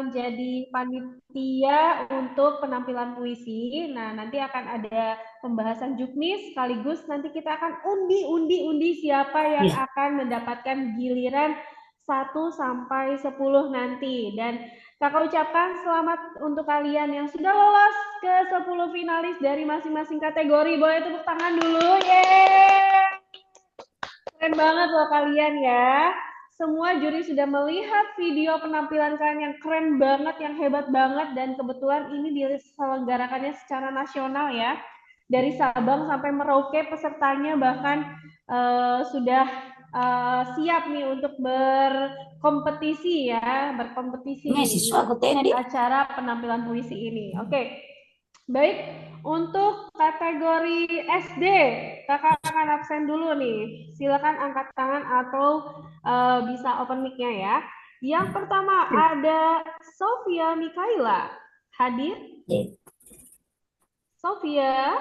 menjadi panitia untuk penampilan puisi. Nah, nanti akan ada pembahasan juknis sekaligus nanti kita akan undi siapa yang akan mendapatkan giliran 1 sampai 10 nanti. Dan Kakak ucapkan selamat untuk kalian yang sudah lolos ke 10 finalis dari masing-masing kategori. Boleh tepuk tangan dulu. Yeay! Keren banget loh kalian ya. Semua juri sudah melihat video penampilan kalian yang keren banget, yang hebat banget, dan kebetulan ini diselenggarakannya secara nasional ya. Dari Sabang sampai Merauke pesertanya bahkan sudah siap nih untuk berkompetisi ya, berkompetisi di acara penampilan puisi ini. Oke. Baik, untuk kategori SD, kakak akan absen dulu nih. Silakan angkat tangan atau bisa open mic-nya ya. Yang pertama ada Sofia Mikaela. Hadir? Sofia?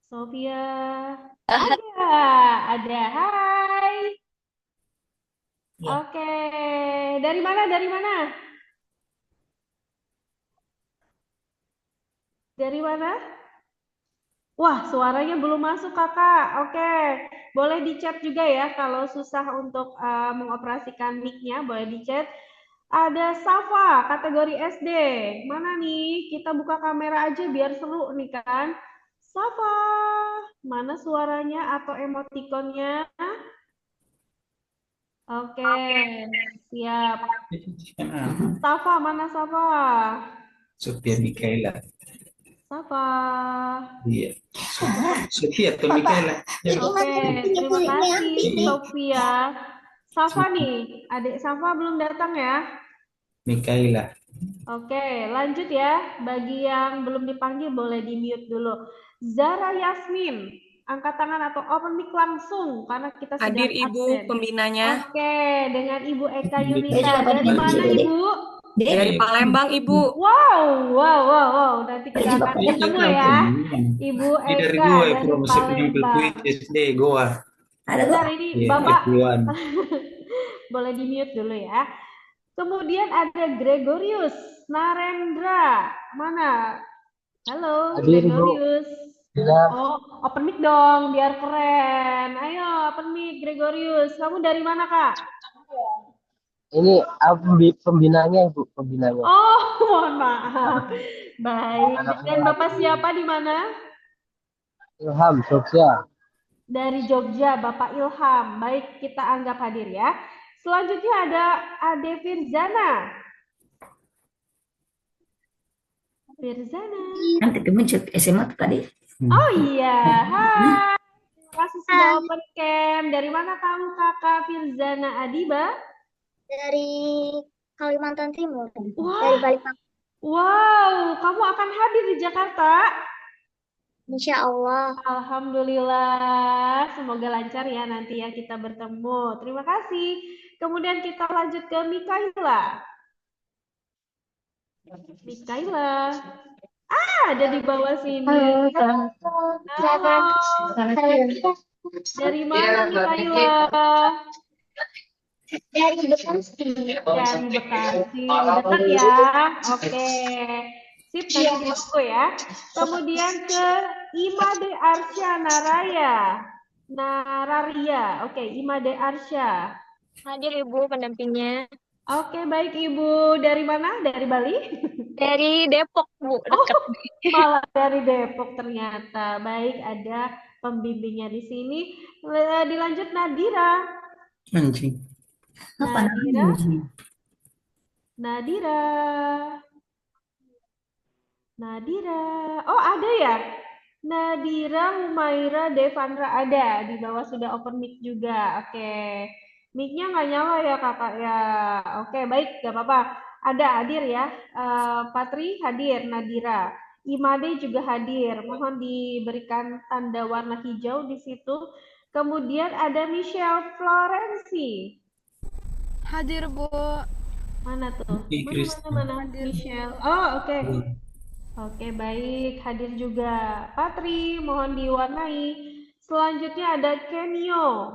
Sofia? Ada. Hai. Oke. Dari mana? Dari mana? Dari mana? Wah, suaranya belum masuk kakak. Oke, boleh di chat juga ya kalau susah untuk mengoperasikan mic-nya, boleh di chat. Ada Safa, kategori SD. Mana nih? Kita buka kamera aja biar seru nih kan. Safa, mana suaranya atau emotikonnya? Oke, siap. Safa, mana Safa? Sofia Mikaela. Safa. Iya. Sofia atau Mikaela? Oke, terima kasih Sofia. Safa nih, adik Safa belum datang ya? Mikaela. Oke, lanjut ya. Bagi yang belum dipanggil boleh di-mute dulu. Zara Yasmin, angkat tangan atau open mic langsung karena kita sedang Hadir Ibu absen. pembinanya. Oke, dengan Ibu Eka Yunita. Dari mana Ibu? Dari Palembang Ibu. Wow. Nanti kita akan ketemu ya. Ibu Eka dari gue dari promosi penampil Palembang. puisi SD Goa. Bentar ini Bapak. Boleh di-mute dulu ya. Kemudian ada Gregorius Narendra. Mana? Halo, Gregorius. Oh, open mic dong, biar keren. Ayo, open mic Gregorius. Kamu dari mana, Kak? Ini pembinanya Ibu, pembinanya. Oh, mohon maaf. Baik. Dan Bapak siapa di mana? Ilham, Jogja. Dari Jogja, Bapak Ilham. Baik, kita anggap hadir ya. Selanjutnya ada Ade Firzana. Firzana. Kan ketemu SMA tadi. Oh iya, hai. Terima kasih sudah open cam. Dari mana kamu Kakak Firzana Adiba? Dari Kalimantan Timur. Wah. Dari Balikpapan. Wow, kamu akan hadir di Jakarta? Insya Allah. Alhamdulillah, semoga lancar ya nanti ya kita bertemu. Terima kasih. Kemudian kita lanjut ke Mikaela. Mikaela. Ada di bawah sini. Halo. Dari mana Mikaela? Dari Bekasi. Dari Bekasi. Dekat ya. Oke. Sip, nanti ditunggu ya. Kemudian ke Imade Arsya Nararia. Oke, Imade Arsya. Hadir Ibu pendampingnya. Oke, baik Ibu. Dari mana? Dari Bali? Dari Depok, Bu. Dekat. Malah dari Depok ternyata. Baik, ada pembimbingnya di sini. Dilanjut Nadira. Anjing. Nadira. Oh, ada ya? Nadira Humaira Devandra ada. Di bawah sudah open mic juga. Oke. Mic-nya nggak nyala ya kakak ya. Oke, baik. Gak apa-apa. Ada hadir ya. Patri hadir. Nadira. Imade juga hadir. Mohon diberikan tanda warna hijau di situ. Kemudian ada Michelle Florensi. Hadir Bu. Mana tuh? Mana Michelle? Oh, oke. Oke, baik. Hadir juga Patri, mohon diwarnai. Selanjutnya ada Kenyo.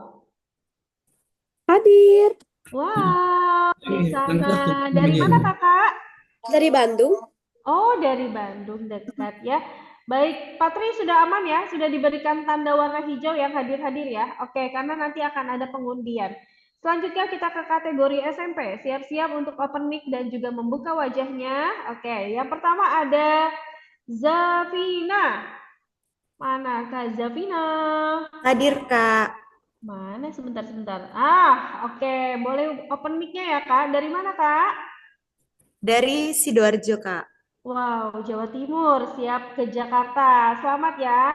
Hadir. Wow. di sana. Lengkap Dari mana kakak? Dari Bandung. Oh, dari Bandung dekat ya. Baik, Patri sudah aman ya? Sudah diberikan tanda warna hijau yang hadir-hadir ya? Oke, karena nanti akan ada pengundian. Selanjutnya kita ke kategori SMP. Siap-siap untuk open mic dan juga membuka wajahnya. Oke, yang pertama ada Zafina. Mana Kak Zafina? Hadir, Kak. Mana? Sebentar. Oke. Boleh open mic-nya ya, Kak? Dari mana, Kak? Dari Sidoarjo, Kak. Wow, Jawa Timur. Siap ke Jakarta. Selamat ya.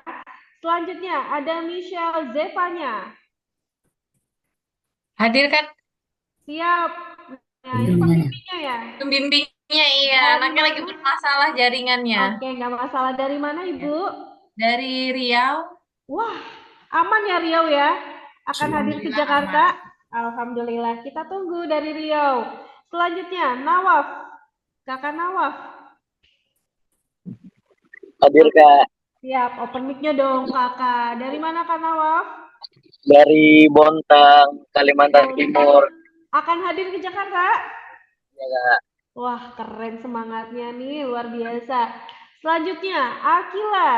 Selanjutnya ada Michelle Zevanya. Hadir kan Siap. Nah, ini Gimana? pembimbingnya ya? pembimbingnya, iya. Dari Anaknya lagi mana? bermasalah jaringannya. Oke, nggak masalah. Dari mana, Ibu? Dari Riau. Wah, aman ya Riau ya? Akan hadir ke Alhamdulillah Jakarta? aman. Alhamdulillah. Kita tunggu dari Riau. Selanjutnya, Nawaf. Kakak Nawaf. Hadir Kak, Siap, open mic-nya dong, Kakak. Dari mana, Kak Nawaf? dari Bontang, Kalimantan Timur. Akan hadir ke Jakarta? Ya Kak, Wah, keren semangatnya nih, luar biasa. Selanjutnya, Akila.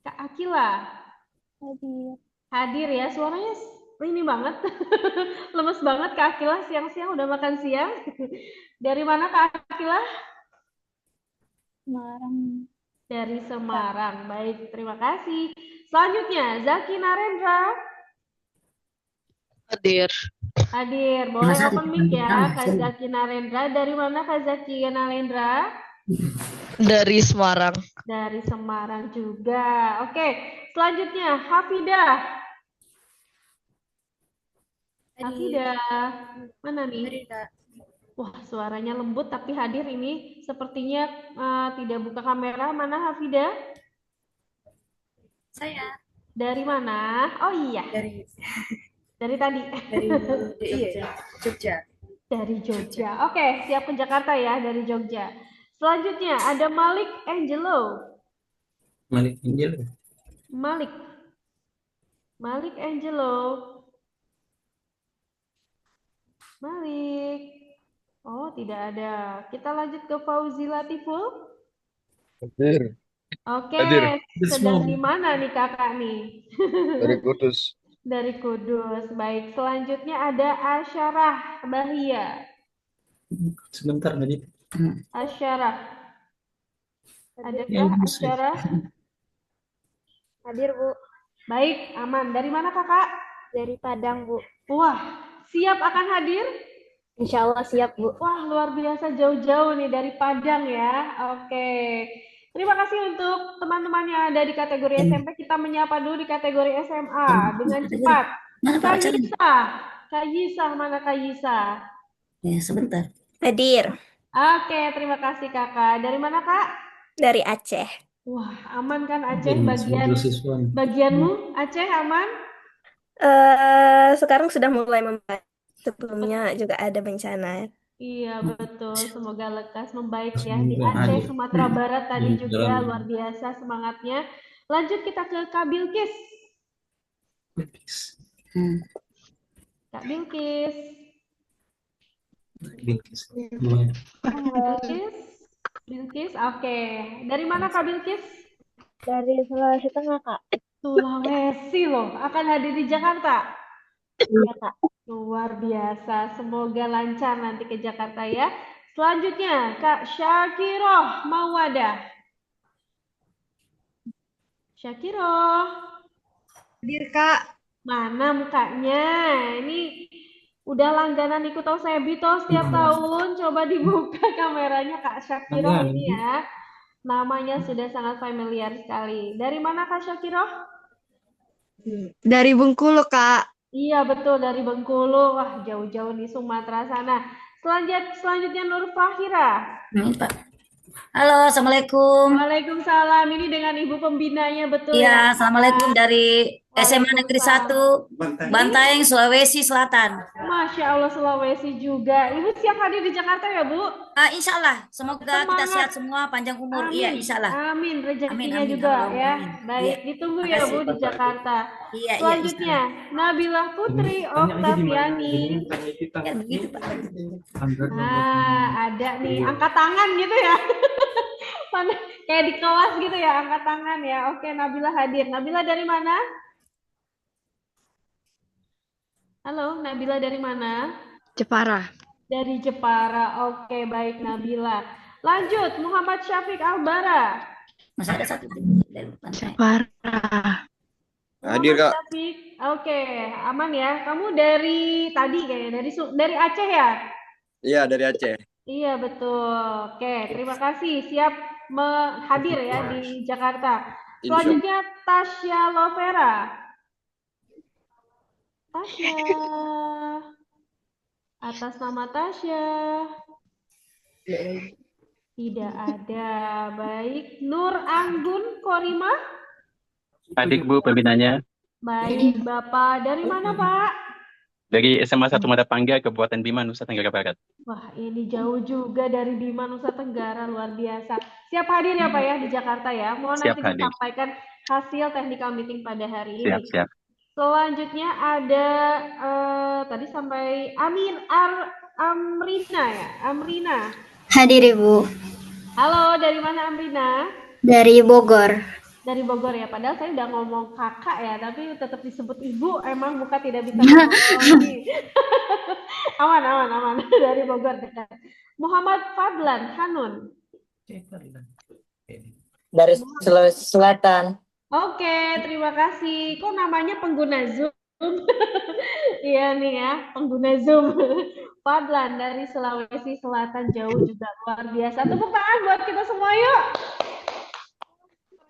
Kak Akila. Hadir ya, suaranya ini banget. Lemes banget Kak Akila, siang-siang udah makan siang. Dari mana Kak Akila? Semarang. Dari Semarang. Baik, terima kasih. Selanjutnya, Zaki Narendra. Hadir Hadir. Boleh Masa open mic ya, Kak Zaki Narendra. Dari mana Kak Zaki Narendra? dari Semarang. Dari Semarang juga. Oke, selanjutnya Hafidah. Hafidah. Mana nih? Hadir, Kak. Wah, suaranya lembut tapi hadir ini sepertinya tidak buka kamera. Mana Hafidah? Saya Dari mana? Oh iya, dari tadi. Jogja. Dari Jogja. Oke, siap ke Jakarta ya dari Jogja. Selanjutnya ada Malik Angelo. Malik Angel. Malik Angelo. Malik. Oh, tidak ada. Kita lanjut ke Fauzi Latiful. Hadir Oke, Hadir. sedang di mana nih kakak nih? dari Kudus. Dari Kudus. Baik, selanjutnya ada Asyarah Bahia. Sebentar Najib. Asyarah. Ya, Adakah Asyarah? Hadir, Bu. Baik, aman. Dari mana kakak? Dari Padang, Bu. Wah, siap akan hadir? Insya Allah siap, Bu. Wah, luar biasa jauh-jauh nih dari Padang ya. Oke. Terima kasih untuk teman-teman yang ada di kategori SMP. Kita menyapa dulu di kategori SMA dengan cepat. Mana Pak Kak Acan? Yisa. Kak Yisa, mana Kak Yisa? Ya, sebentar. Hadir. Oke, terima kasih kakak. Dari mana kak? Dari Aceh. Wah, aman kan Aceh Jadi, sebagai siswa. bagianmu? Aceh aman? Sekarang sudah mulai membaik. Sebelumnya juga ada bencana. Iya, betul. Semoga lekas membaik ya di Semoga Aceh, ada. Sumatera Barat tadi Di juga dalam. luar biasa semangatnya. Lanjut kita ke Kak Bilkis. Kak Bilkis. Bilkis. Gimana? Bilkis, oke. Dari mana Kak Bilkis? Dari Sulawesi Tengah, Kak. Sulawesi loh, akan hadir di Jakarta. Iya, Kak. Luar biasa, semoga lancar nanti ke Jakarta ya. Selanjutnya, Kak Syakiroh Mawadah. Syakiroh, Hadir, Kak. mana mukanya? Ini udah langganan ikut Osebi toh setiap tahun. Coba dibuka kameranya Kak Syakiroh ini ya. Namanya sudah sangat familiar sekali. Dari mana Kak Syakiroh? Dari Bengkulu, Kak. Iya betul, dari Bengkulu. Wah, jauh-jauh di Sumatera sana. Selanjutnya Nur Fahira. Ini Pak. Halo, Assalamualaikum. Waalaikumsalam. Ini dengan ibu pembinanya betul Iya, ya? Assalamualaikum dari SMA Negeri 1 Bantaeng, Sulawesi Selatan. Masya Allah, Sulawesi juga. Ibu siap hadir di Jakarta ya, Bu? Insya Allah, semoga kita Semangat. sehat semua, panjang umur. Iya, Amin. insya Allah. Amin, rezekinya Amin, juga Allahumma ya. amin. Baik, Iya. ditunggu ya Makasih. Bu di Jakarta. Iya, Selanjutnya, Nabilah Putri Oktaviani. Ya, begitu, Pak. Nah, ada nih, angkat tangan gitu ya. Mana kayak di kelas gitu ya, angkat tangan ya. Oke, Nabila hadir. Nabila dari mana? Halo, Nabila dari mana? Jepara. Dari Jepara. Oke, baik Nabila. Lanjut, Muhammad Syafiq Albara. Masih ada satu dari Bantaeng. Jepara. Hadir, Muhammad Kak. Syafiq. Oke, aman ya. Kamu dari tadi kayaknya dari Aceh ya? Iya, dari Aceh. Iya, betul. Oke, terima kasih. Siap hadir ya di Jakarta. Insya Selanjutnya Tasya Lovera. Tasya. Atas nama Tasya. Tidak ada. Baik. Nur Anggun Korima. Adik Bu pembinanya Baik, Bapak. Dari mana, Pak? dari SMA 1 Madapangga, Kabupaten Bima, Nusa Tenggara Barat. Wah, ini jauh juga dari Bima, Nusa Tenggara. Luar biasa. Siap hadir ya, Pak ya, di Jakarta ya. Mohon Siap nanti hadir. disampaikan hasil technical meeting pada hari ini. Siap. Selanjutnya ada tadi sampai Amrina ya, Amrina. Hadir Ibu. Halo, dari mana Amrina? Dari Bogor. Dari Bogor ya, padahal saya udah ngomong kakak ya, tapi tetap disebut ibu, emang muka tidak bisa ngomong lagi. Aman. Dari Bogor dekat. Muhammad Fadlan Hanun. Dari Sulawesi Selatan. Oke, terima kasih. Kok namanya pengguna Zoom? Iya nih ya, pengguna Zoom. Fadlan dari Sulawesi Selatan, jauh juga, luar biasa. Tepuk tangan buat kita semua yuk.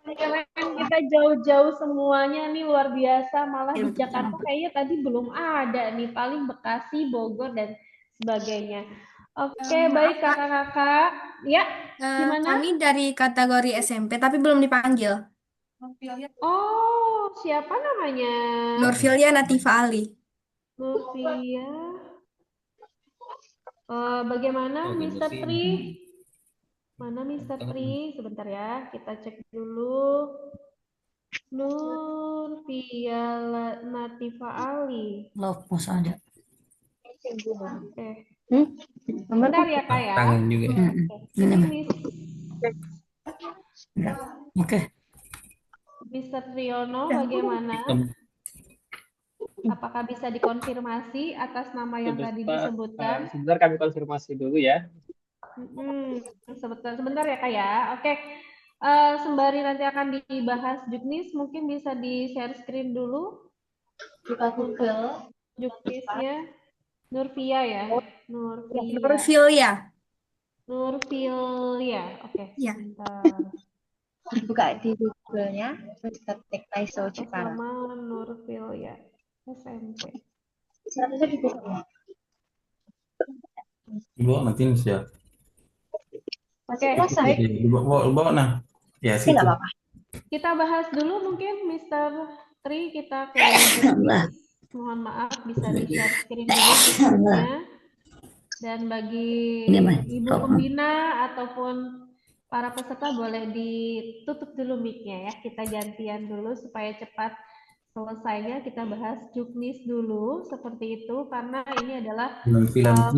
Keren, kita jauh-jauh semuanya nih, luar biasa. Malah di Jakarta kayaknya tadi belum ada nih, paling Bekasi, Bogor, dan sebagainya. Oke, baik kakak-kakak. Ya, gimana? Kami dari kategori SMP tapi belum dipanggil. Oh, siapa namanya? Nurfilia Natifa Ali. Nurfia. Bagaimana Mr. Tri? Mana Mr. Tri? Sebentar ya, kita cek dulu. Nurfia Natifa Ali. Love, masa ada. Oke. Bentar ya Kak ya. Tangan juga. Ini Oke. Mr. Triono bagaimana? Apakah bisa dikonfirmasi atas nama yang tadi disebutkan? Sebentar kami konfirmasi dulu ya. Sebentar ya Kak ya. Oke. Sembari nanti akan dibahas Juknis, mungkin bisa di-share screen dulu. Buka Google. Juknisnya Nurfia ya. Nurfilia. Oke. Ya. Sebentar. Buka di Google-nya, terus ketik Taiso Jepara. Sama Nurfilia SMP. Seharusnya di Google. Bawa nanti siap. Oke, baik. Bawa nah. Ya, sih. Kita bahas dulu mungkin Mr. Tri, kita ke Juknis. Mohon maaf bisa di-share screen dulu Juknisnya. Dan bagi Ibu Pembina ataupun para peserta boleh ditutup dulu mic-nya ya. Kita gantian dulu supaya cepat selesainya. Kita bahas Juknis dulu seperti itu karena ini adalah final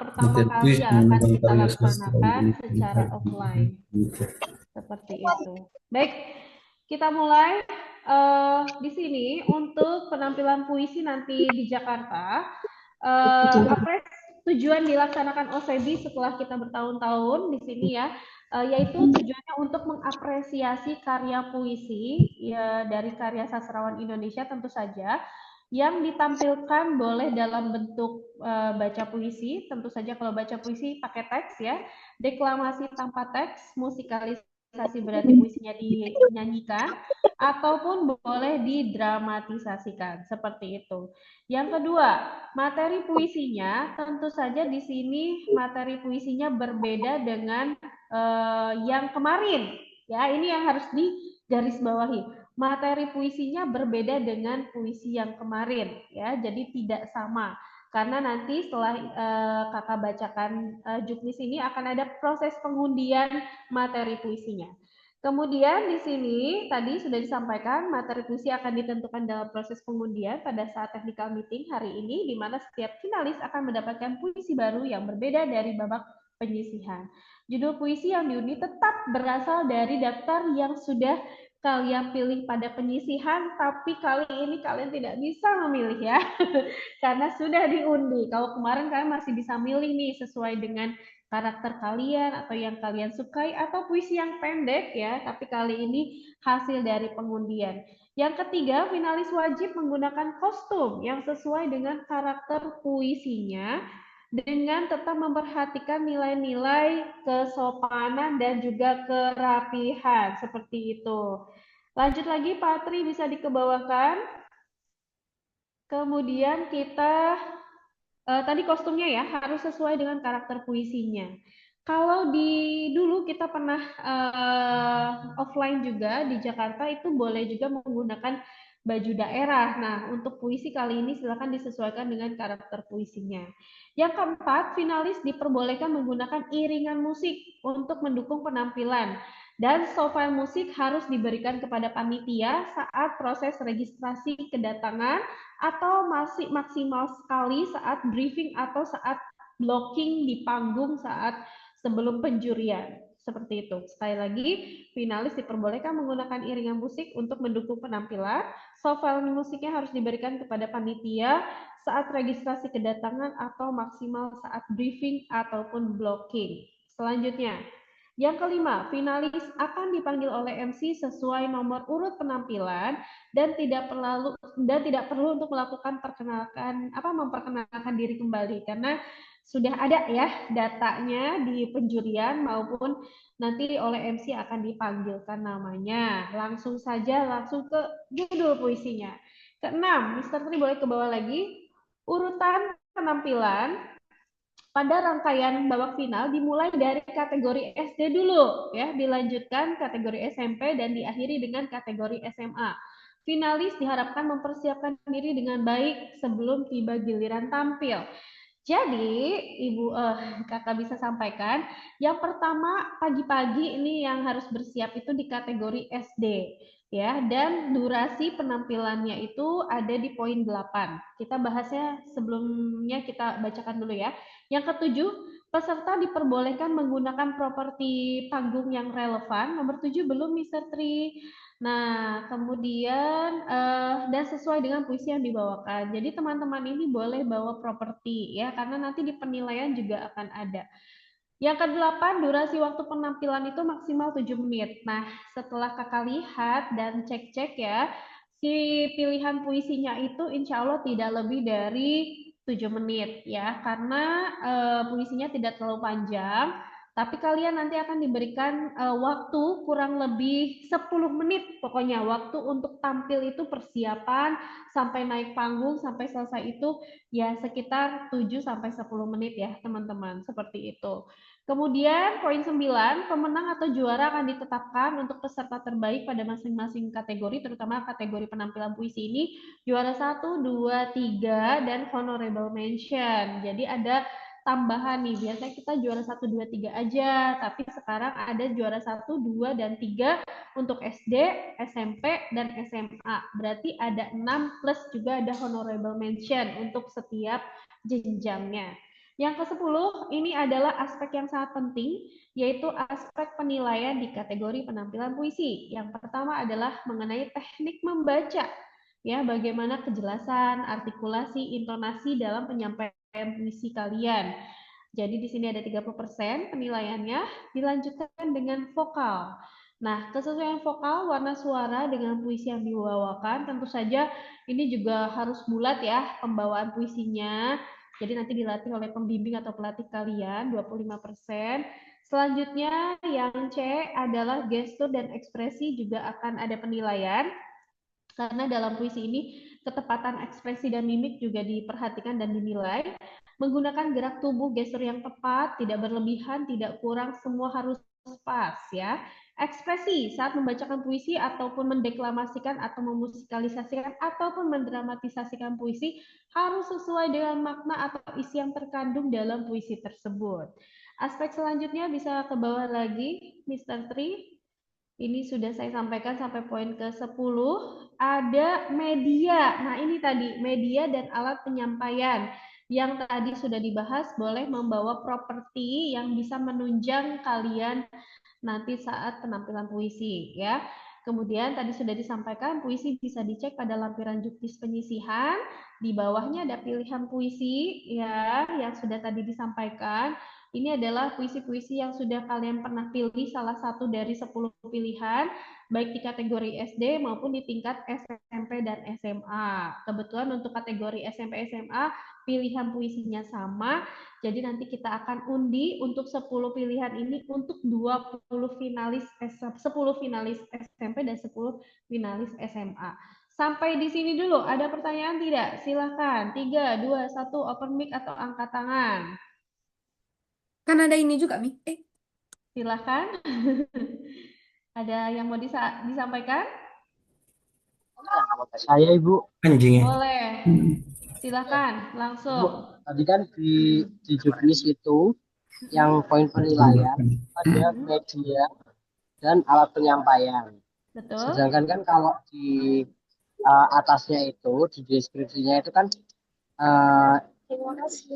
pertama kali yang akan kita laksanakan secara offline. Seperti itu. Baik, kita mulai di sini untuk penampilan puisi nanti di Jakarta. Tujuan dilaksanakan OSEBI setelah kita bertahun-tahun di sini ya, yaitu tujuannya untuk mengapresiasi karya puisi ya, dari karya sastrawan Indonesia tentu saja, yang ditampilkan boleh dalam bentuk baca puisi, tentu saja kalau baca puisi pakai teks ya, deklamasi tanpa teks, musikalisasi berarti puisinya dinyanyikan, ataupun boleh didramatisasikan, seperti itu. Yang kedua, materi puisinya tentu saja di sini materi puisinya berbeda dengan yang kemarin. Ya, ini yang harus digarisbawahi. materi puisinya berbeda dengan puisi yang kemarin ya, jadi tidak sama. Karena nanti setelah kakak bacakan juknis ini akan ada proses pengundian materi puisinya. Kemudian di sini tadi sudah disampaikan materi puisi akan ditentukan dalam proses pengundian pada saat technical meeting hari ini, di mana setiap finalis akan mendapatkan puisi baru yang berbeda dari babak penyisihan. Judul puisi yang diundi tetap berasal dari daftar yang sudah kalian pilih pada penyisihan, tapi kali ini kalian tidak bisa memilih ya, karena sudah diundi. Kalau kemarin kalian masih bisa milih nih sesuai dengan karakter kalian atau yang kalian sukai atau puisi yang pendek ya, tapi kali ini hasil dari pengundian. Yang ketiga, finalis wajib menggunakan kostum yang sesuai dengan karakter puisinya dengan tetap memperhatikan nilai-nilai kesopanan dan juga kerapihan seperti itu. Lanjut lagi, Patri bisa dikebawakan. Kemudian kita tadi kostumnya ya harus sesuai dengan karakter puisinya. Kalau dulu kita pernah offline juga di Jakarta itu boleh juga menggunakan baju daerah. Nah, untuk puisi kali ini silakan disesuaikan dengan karakter puisinya. Yang keempat, finalis diperbolehkan menggunakan iringan musik untuk mendukung penampilan. Dan softfile musik harus diberikan kepada panitia saat proses registrasi kedatangan atau masih maksimal sekali saat briefing atau saat blocking di panggung saat sebelum penjurian. Seperti itu. Sekali lagi, finalis diperbolehkan menggunakan iringan musik untuk mendukung penampilan. Softfile musiknya harus diberikan kepada panitia saat registrasi kedatangan atau maksimal saat briefing ataupun blocking. Selanjutnya, yang kelima, finalis akan dipanggil oleh MC sesuai nomor urut penampilan dan tidak perlu untuk melakukan memperkenalkan diri kembali karena sudah ada ya datanya di penjurian maupun nanti oleh MC akan dipanggilkan namanya. Langsung ke judul puisinya. Keenam, Mr. Tri boleh ke bawah lagi. Urutan penampilan pada rangkaian babak final dimulai dari kategori SD dulu ya, dilanjutkan kategori SMP dan diakhiri dengan kategori SMA. Finalis diharapkan mempersiapkan diri dengan baik sebelum tiba giliran tampil. Jadi, kakak bisa sampaikan, yang pertama pagi-pagi ini yang harus bersiap itu di kategori SD. Ya, dan durasi penampilannya itu ada di poin 8. Kita bahasnya sebelumnya kita bacakan dulu ya. Yang ketujuh, peserta diperbolehkan menggunakan properti panggung yang relevan. Nomor 7 belum, Mr. Tri. Nah, kemudian dan sesuai dengan puisi yang dibawakan. Jadi teman-teman ini boleh bawa properti ya, karena nanti di penilaian juga akan ada. Yang ke-8, durasi waktu penampilan itu maksimal 7 menit. Nah, setelah kakak lihat dan cek-cek ya, si pilihan puisinya itu insya Allah tidak lebih dari 7 menit ya, karena puisinya tidak terlalu panjang. Tapi kalian nanti akan diberikan waktu kurang lebih 10 menit pokoknya waktu untuk tampil itu persiapan sampai naik panggung sampai selesai itu ya sekitar 7 sampai 10 menit ya teman-teman, seperti itu. Kemudian poin 9, pemenang atau juara akan ditetapkan untuk peserta terbaik pada masing-masing kategori, terutama kategori penampilan puisi ini, juara 1, 2, 3, dan honorable mention. Jadi ada tambahan nih, biasanya kita juara 1, 2, 3 aja, tapi sekarang ada juara 1, 2, dan 3 untuk SD, SMP, dan SMA. Berarti ada 6 plus juga ada honorable mention untuk setiap jenjangnya. Yang ke-10, ini adalah aspek yang sangat penting, yaitu aspek penilaian di kategori penampilan puisi. Yang pertama adalah mengenai teknik membaca, ya, bagaimana kejelasan, artikulasi, intonasi dalam penyampaian puisi kalian. Jadi di sini ada 30% penilaiannya, dilanjutkan dengan vokal. Nah, kesesuaian vokal, warna suara dengan puisi yang dibawakan, tentu saja ini juga harus bulat ya, pembawaan puisinya. Jadi nanti dilatih oleh pembimbing atau pelatih kalian, 25%. Selanjutnya yang C adalah gestur dan ekspresi juga akan ada penilaian. Karena dalam puisi ini ketepatan ekspresi dan mimik juga diperhatikan dan dinilai. Menggunakan gerak tubuh, gestur yang tepat, tidak berlebihan, tidak kurang, semua harus pas ya. Ekspresi saat membacakan puisi ataupun mendeklamasikan atau memusikalisasikan ataupun mendramatisasikan puisi harus sesuai dengan makna atau isi yang terkandung dalam puisi tersebut. Aspek selanjutnya bisa ke bawah lagi, Mr. Tri. Ini sudah saya sampaikan sampai poin ke-10. Ada media. Nah, ini tadi media dan alat penyampaian. Yang tadi sudah dibahas, boleh membawa properti yang bisa menunjang kalian nanti saat penampilan puisi, ya. Kemudian tadi sudah disampaikan puisi bisa dicek pada lampiran juknis penyisihan. Di bawahnya ada pilihan puisi, ya, yang sudah tadi disampaikan. Ini adalah puisi-puisi yang sudah kalian pernah pilih salah satu dari 10 pilihan, baik di kategori SD maupun di tingkat SMP dan SMA. Kebetulan untuk kategori SMP SMA pilihan puisinya sama, jadi nanti kita akan undi untuk 10 pilihan ini untuk 10 finalis SMP dan 10 finalis SMA. Sampai di sini dulu, ada pertanyaan tidak? Silahkan, 3, 2, 1, open mic atau angkat tangan. Kan ada ini juga, Mi. Silahkan. Ada yang mau disampaikan? Saya, Ibu. Anjing ya. Boleh. Silahkan, langsung. Tadi kan di juknis itu yang poin penilaian ada media dan alat penyampaian. Betul. Sedangkan kan kalau di atasnya itu di deskripsinya itu kan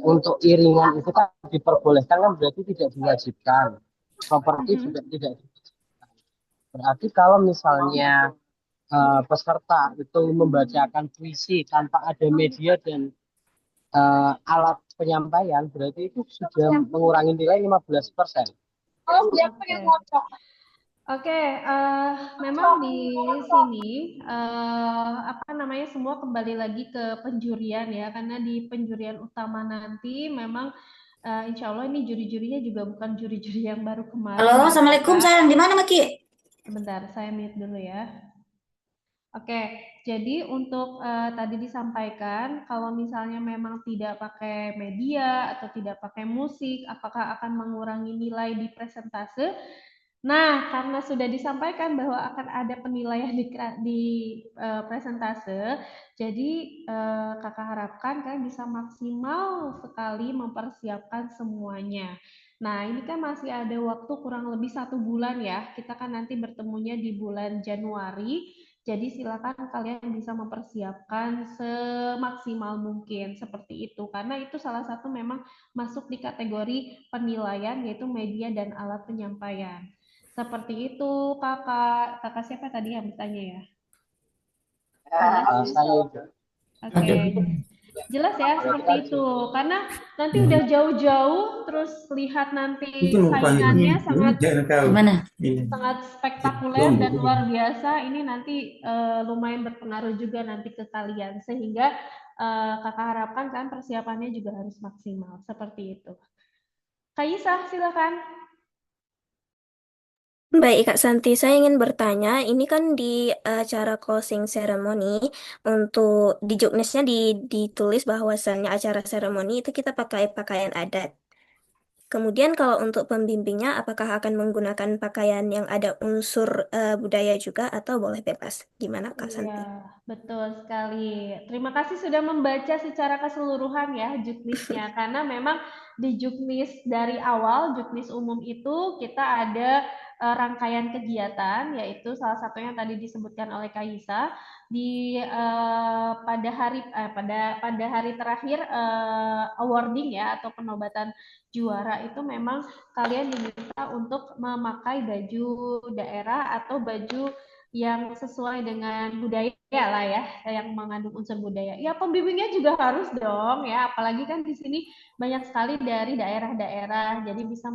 untuk iringan itu kan diperbolehkan, kan berarti tidak diwajibkan. Properti juga tidak diwajibkan. Berarti kalau misalnya peserta itu membacakan puisi tanpa ada media dan alat penyampaian, berarti itu sudah mengurangi nilai 15%. Oke, memang di sini semua kembali lagi ke penjurian ya, karena di penjurian utama nanti memang insya Allah ini juri-jurinya juga bukan juri-juri yang baru kemarin. Halo, Assalamualaikum sayang, di mana Maki? Sebentar, saya mute dulu ya. Oke, jadi untuk tadi disampaikan kalau misalnya memang tidak pakai media atau tidak pakai musik, apakah akan mengurangi nilai di presentase? Nah, karena sudah disampaikan bahwa akan ada penilaian di presentase, jadi kakak harapkan kan bisa maksimal sekali mempersiapkan semuanya. Nah, ini kan masih ada waktu kurang lebih 1 bulan ya. Kita kan nanti bertemunya di bulan Januari. Jadi silakan kalian bisa mempersiapkan semaksimal mungkin seperti itu. Karena itu salah satu memang masuk di kategori penilaian yaitu media dan alat penyampaian. Seperti itu, kakak. Kakak siapa tadi yang bertanya ya? Oke. Jelas ya, seperti itu. Karena nanti udah jauh-jauh, terus lihat nanti saingannya sangat spektakuler dan luar biasa. Ini nanti lumayan berpengaruh juga nanti ke kalian. Sehingga kakak harapkan kan persiapannya juga harus maksimal. Seperti itu. Kak Isa, silakan. Baik, Kak Santi, saya ingin bertanya, ini kan di acara closing ceremony, untuk di juknisnya ditulis bahwasannya acara seremoni itu kita pakai pakaian adat. Kemudian kalau untuk pembimbingnya, apakah akan menggunakan pakaian yang ada unsur budaya juga atau boleh bebas? Gimana, Kak Santi? Iya, betul sekali. Terima kasih sudah membaca secara keseluruhan ya juknisnya, karena memang di juknis dari awal, juknis umum itu kita ada rangkaian kegiatan, yaitu salah satunya tadi disebutkan oleh Kaisa di pada hari terakhir awarding ya atau penobatan juara itu memang kalian diminta untuk memakai baju daerah atau baju yang sesuai dengan budaya lah ya, yang mengandung unsur budaya. Ya pembimbingnya juga harus dong ya, apalagi kan di sini banyak sekali dari daerah-daerah, jadi bisa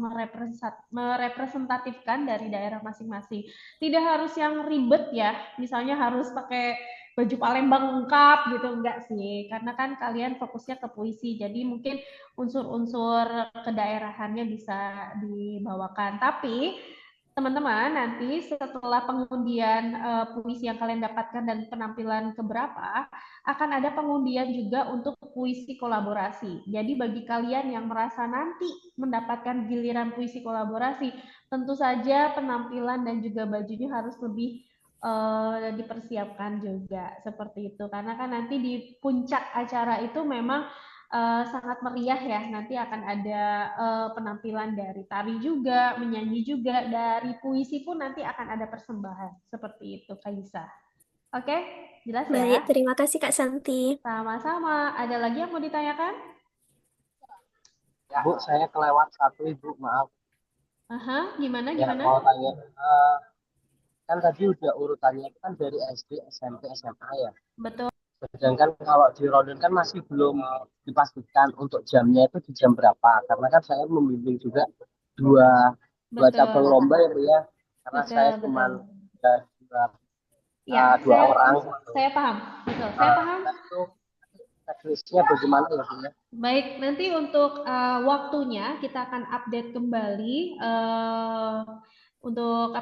merepresentatifkan dari daerah masing-masing. Tidak harus yang ribet ya, misalnya harus pakai baju Palembang lengkap gitu, enggak sih, karena kan kalian fokusnya ke puisi, jadi mungkin unsur-unsur kedaerahannya bisa dibawakan. Tapi teman-teman nanti setelah pengundian puisi yang kalian dapatkan dan penampilan keberapa, akan ada pengundian juga untuk puisi kolaborasi. Jadi bagi kalian yang merasa nanti mendapatkan giliran puisi kolaborasi, tentu saja penampilan dan juga bajunya harus lebih dipersiapkan juga seperti itu. Karena kan nanti di puncak acara itu memang sangat meriah ya. Nanti akan ada penampilan dari tari juga, menyanyi juga, dari puisi pun nanti akan ada persembahan. Seperti itu, Kaisa. Oke, jelas ya? Baik, terima kasih Kak Santi. Sama-sama. Ada lagi yang mau ditanyakan? Bu, saya kelewat satu, Ibu, maaf. Aha, gimana? Ya, mau tanya. Kan tadi udah urutannya itu kan dari SD, SMP, SMA ya. Betul. Sedangkan kalau di Rondon kan masih belum dipastikan untuk jamnya itu di jam berapa. Karena kan saya membimbing juga dua cabang lomba ya Bu ya. Karena saya cuma dua orang. Saya paham, betul. Saya paham. Teknisnya bagaimana ya Bu ya? Baik, nanti untuk waktunya kita akan update kembali untuk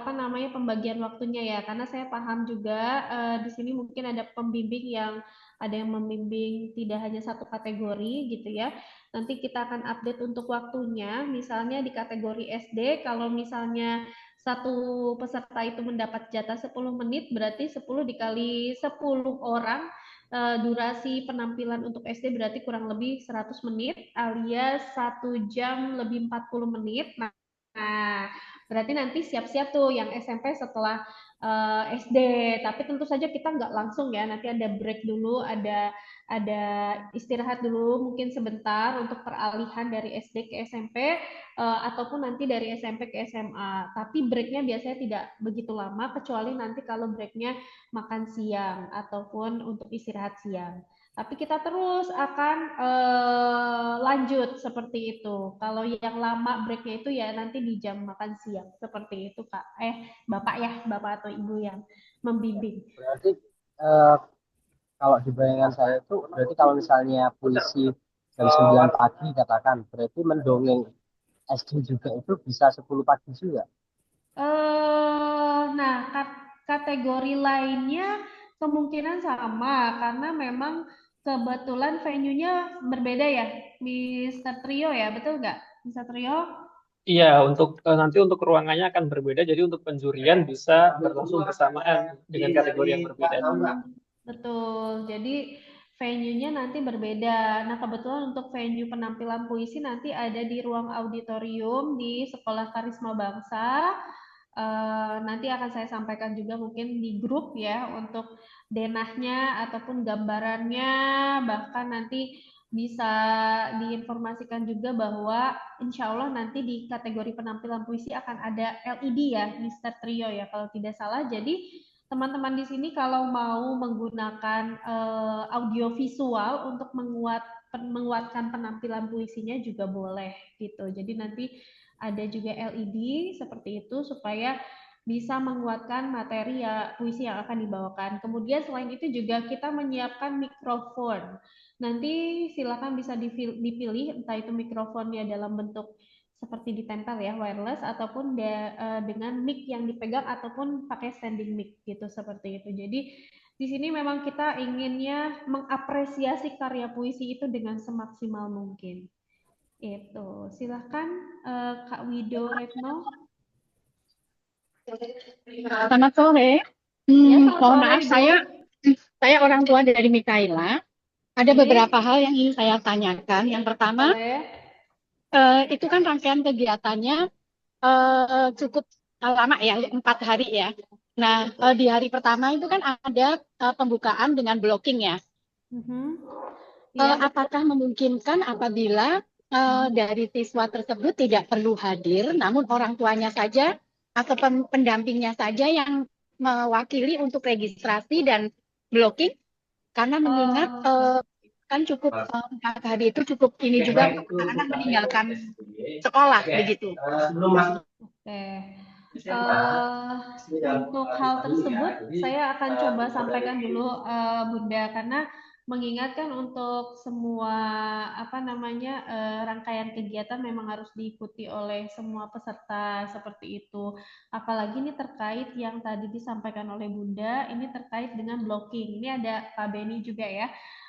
pembagian waktunya ya, karena saya paham juga di sini mungkin ada pembimbing yang ada yang membimbing tidak hanya satu kategori gitu ya. Nanti kita akan update untuk waktunya, misalnya di kategori SD kalau misalnya satu peserta itu mendapat jatah 10 menit, berarti 10 dikali 10 orang, durasi penampilan untuk SD berarti kurang lebih 100 menit alias 1 jam lebih 40 menit. Nah, berarti nanti siap-siap tuh yang SMP setelah SD, tapi tentu saja kita nggak langsung ya, nanti ada break dulu, ada istirahat dulu mungkin sebentar untuk peralihan dari SD ke SMP ataupun nanti dari SMP ke SMA. Tapi breaknya biasanya tidak begitu lama, kecuali nanti kalau breaknya makan siang ataupun untuk istirahat siang. Tapi kita terus akan lanjut seperti itu. Kalau yang lama breaknya itu ya nanti di jam makan siang seperti itu Kak. Bapak atau Ibu yang membimbing. Berarti kalau di bayangan saya itu berarti kalau misalnya puisi jam 9 pagi katakan, berarti mendongeng SD juga itu bisa 10 pagi juga. Nah, kategori lainnya kemungkinan sama karena memang kebetulan venue-nya berbeda ya, Mr. Trio ya, betul nggak, Mr. Trio? Iya, untuk nanti untuk ruangannya akan berbeda, jadi untuk penjurian bisa berlangsung bersamaan dengan kategori yang berbeda. Betul, jadi venue-nya nanti berbeda. Nah, kebetulan untuk venue penampilan puisi nanti ada di ruang auditorium di Sekolah Karisma Bangsa. Nanti akan saya sampaikan juga mungkin di grup ya untuk denahnya ataupun gambarannya, bahkan nanti bisa diinformasikan juga bahwa insya Allah nanti di kategori penampilan puisi akan ada LED ya, Mr. Trio ya kalau tidak salah. Jadi teman-teman di sini kalau mau menggunakan audio visual untuk menguatkan penampilan puisinya juga boleh gitu. Jadi nanti ada juga LED seperti itu supaya bisa menguatkan materi ya puisi yang akan dibawakan. Kemudian selain itu juga kita menyiapkan mikrofon. Nanti silakan bisa dipilih entah itu mikrofonnya dalam bentuk seperti ditempel ya wireless ataupun dengan mic yang dipegang ataupun pakai standing mic gitu seperti itu. Jadi di sini memang kita inginnya mengapresiasi karya puisi itu dengan semaksimal mungkin. Itu, silahkan Kak Wido Retno. Selamat sore. Mohon maaf, saya orang tua dari Mikaela. Ada beberapa hal yang ingin saya tanyakan. Yang pertama, itu kan rangkaian kegiatannya cukup lama ya, 4 hari ya. Nah, di hari pertama itu kan ada pembukaan dengan blocking ya. Apakah memungkinkan apabila dari siswa tersebut tidak perlu hadir, namun orang tuanya saja atau pendampingnya saja yang mewakili untuk registrasi dan blocking? Karena mengingat kan cukup 4 hari itu cukup ini juga anak meninggalkan sekolah begitu. Oke. Untuk hal tersebut saya akan coba sampaikan dulu Bunda, karena mengingatkan untuk semua rangkaian kegiatan memang harus diikuti oleh semua peserta seperti itu. Apalagi ini terkait yang tadi disampaikan oleh Bunda, ini terkait dengan blocking. Ini ada Pak Beni juga ya.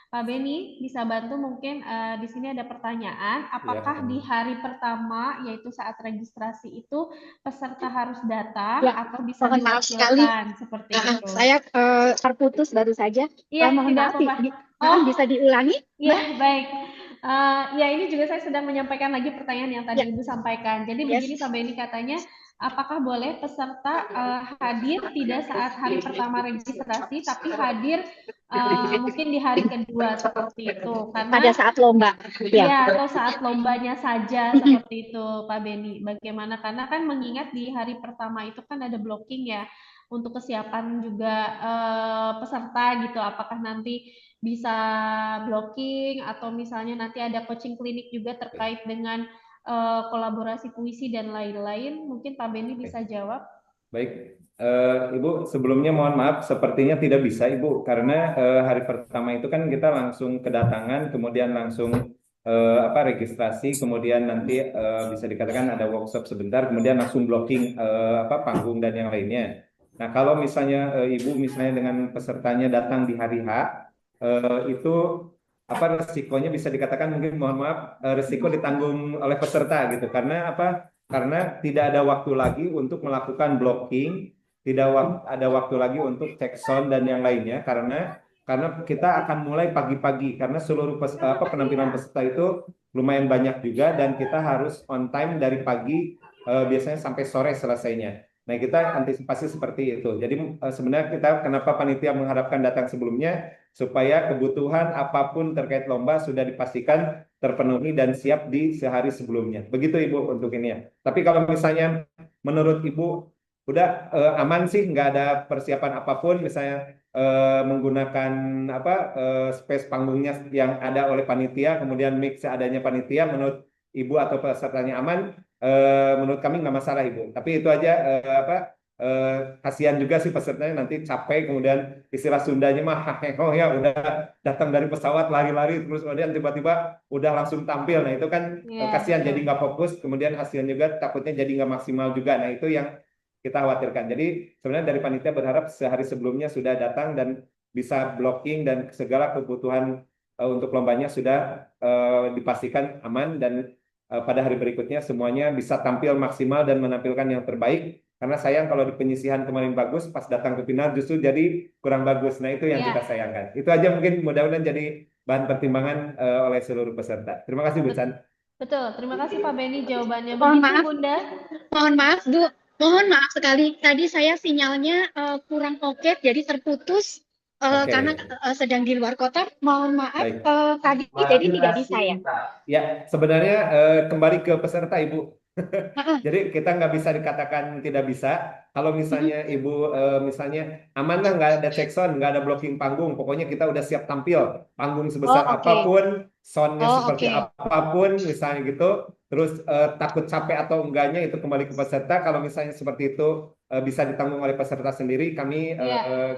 Pak Beni bisa bantu mungkin di sini ada pertanyaan, apakah di hari pertama yaitu saat registrasi itu peserta harus datang atau bisa mohon maaf sekali. diwakilkan seperti itu? Saya terputus baru saja. Iya, mohon tidak maaf, apa-apa. bisa diulangi? Iya, baik. Ya ini juga saya sedang menyampaikan lagi pertanyaan yang tadi Ibu sampaikan. Jadi begini Pak Beni katanya, apakah boleh peserta hadir tidak saat hari pertama registrasi, tapi hadir mungkin di hari kedua seperti itu? Karena Pada saat lomba. ya, atau saat lombanya saja seperti itu Pak Beni. Bagaimana? Karena kan mengingat di hari pertama itu kan ada blocking ya untuk kesiapan juga peserta gitu. Apakah nanti bisa blocking atau misalnya nanti ada coaching klinik juga terkait dengan kolaborasi puisi dan lain-lain. Mungkin Pak Beni bisa jawab. Baik, Ibu, sebelumnya mohon maaf, sepertinya tidak bisa Ibu, karena hari pertama itu kan kita langsung kedatangan, kemudian langsung registrasi, kemudian nanti bisa dikatakan ada workshop sebentar, kemudian langsung blocking panggung dan yang lainnya. Nah, kalau misalnya Ibu misalnya dengan pesertanya datang di hari H, itu resikonya bisa dikatakan mungkin mohon maaf resiko ditanggung oleh peserta gitu, karena karena tidak ada waktu lagi untuk melakukan blocking, tidak ada waktu lagi untuk cek sound dan yang lainnya, karena kita akan mulai pagi-pagi, karena seluruh penampilan peserta itu lumayan banyak juga, dan kita harus on time dari pagi biasanya sampai sore selesainya. Nah, kita antisipasi seperti itu. Jadi sebenarnya kita kenapa panitia mengharapkan datang sebelumnya, supaya kebutuhan apapun terkait lomba sudah dipastikan terpenuhi dan siap di sehari sebelumnya. Begitu Ibu untuk ini ya. Tapi kalau misalnya menurut Ibu udah aman sih, nggak ada persiapan apapun, misalnya menggunakan space panggungnya yang ada oleh panitia, kemudian mix seadanya panitia, menurut Ibu atau pesertanya aman, menurut kami nggak masalah Ibu. Tapi itu aja kasihan juga sih pesertanya nanti capek, kemudian istilah Sundanya mah ya udah datang dari pesawat lari-lari terus kemudian tiba-tiba udah langsung tampil. Nah itu kan kasihan, jadi nggak fokus, kemudian hasilnya juga takutnya jadi nggak maksimal juga. Nah itu yang kita khawatirkan. Jadi sebenarnya dari panitia berharap sehari sebelumnya sudah datang dan bisa blocking dan segala kebutuhan untuk lombanya sudah dipastikan aman, dan pada hari berikutnya semuanya bisa tampil maksimal dan menampilkan yang terbaik. Karena sayang kalau di penyisihan kemarin bagus, pas datang ke final justru jadi kurang bagus. Nah itu yang kita sayangkan. Itu aja mungkin mudah-mudahan jadi bahan pertimbangan oleh seluruh peserta. Terima kasih Bu Chan. Betul, terima kasih Pak Beni jawabannya. Mohon Begitu maaf. Bunda. Mohon maaf Bu, mohon maaf sekali. Tadi saya sinyalnya kurang oke, jadi terputus karena sedang di luar kota. Mohon maaf, tadi jadi tidak bisa ya? Ya, sebenarnya kembali ke peserta Ibu. Jadi kita nggak bisa dikatakan tidak bisa. Kalau misalnya Ibu misalnya aman lah, nggak ada check sound, nggak ada blocking panggung, pokoknya kita udah siap tampil, panggung sebesar apapun, soundnya seperti apapun misalnya gitu. Terus takut capek atau enggaknya itu kembali ke peserta. Kalau misalnya seperti itu bisa ditanggung oleh peserta sendiri, kami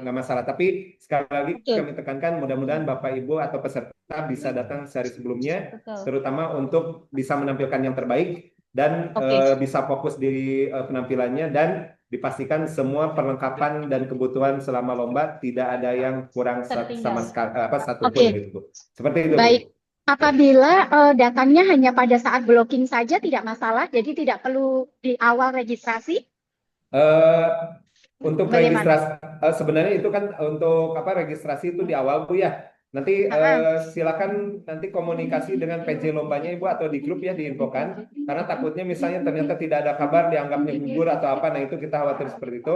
nggak masalah. Tapi sekali lagi kami tekankan, mudah-mudahan Bapak Ibu atau peserta bisa datang sehari sebelumnya, terutama untuk bisa menampilkan yang terbaik dan bisa fokus di penampilannya, dan dipastikan semua perlengkapan dan kebutuhan selama lomba tidak ada yang kurang sama sekali satu pun gitu. Seperti itu. Baik. Apabila datangnya hanya pada saat blocking saja tidak masalah, jadi tidak perlu di awal registrasi? Untuk registrasi sebenarnya itu kan untuk registrasi itu di awal Bu ya. Nanti silakan nanti komunikasi dengan PJ lombanya Ibu atau di grup ya, diinfokan, karena takutnya misalnya ternyata tidak ada kabar, dianggapnya gugur atau apa. Nah itu kita khawatir seperti itu.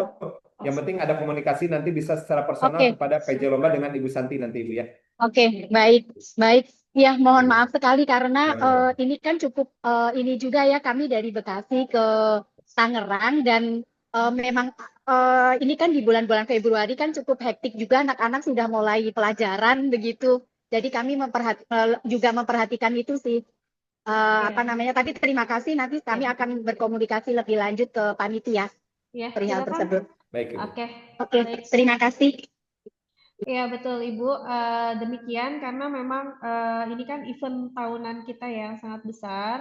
Yang penting ada komunikasi, nanti bisa secara personal kepada PJ lomba dengan Ibu Santi nanti Ibu ya. Oke, baik. Ya, mohon maaf sekali karena ini kan cukup ini juga ya, kami dari Bekasi ke Tangerang, dan memang ini kan di bulan-bulan Februari kan cukup hektik juga, anak-anak sudah mulai pelajaran begitu. Jadi kami juga memperhatikan itu sih. Tapi terima kasih, nanti kami akan berkomunikasi lebih lanjut ke panitia perihal tersebut. Baik. Oke, terima kasih. Ya betul Ibu. Demikian karena memang ini kan event tahunan kita yang sangat besar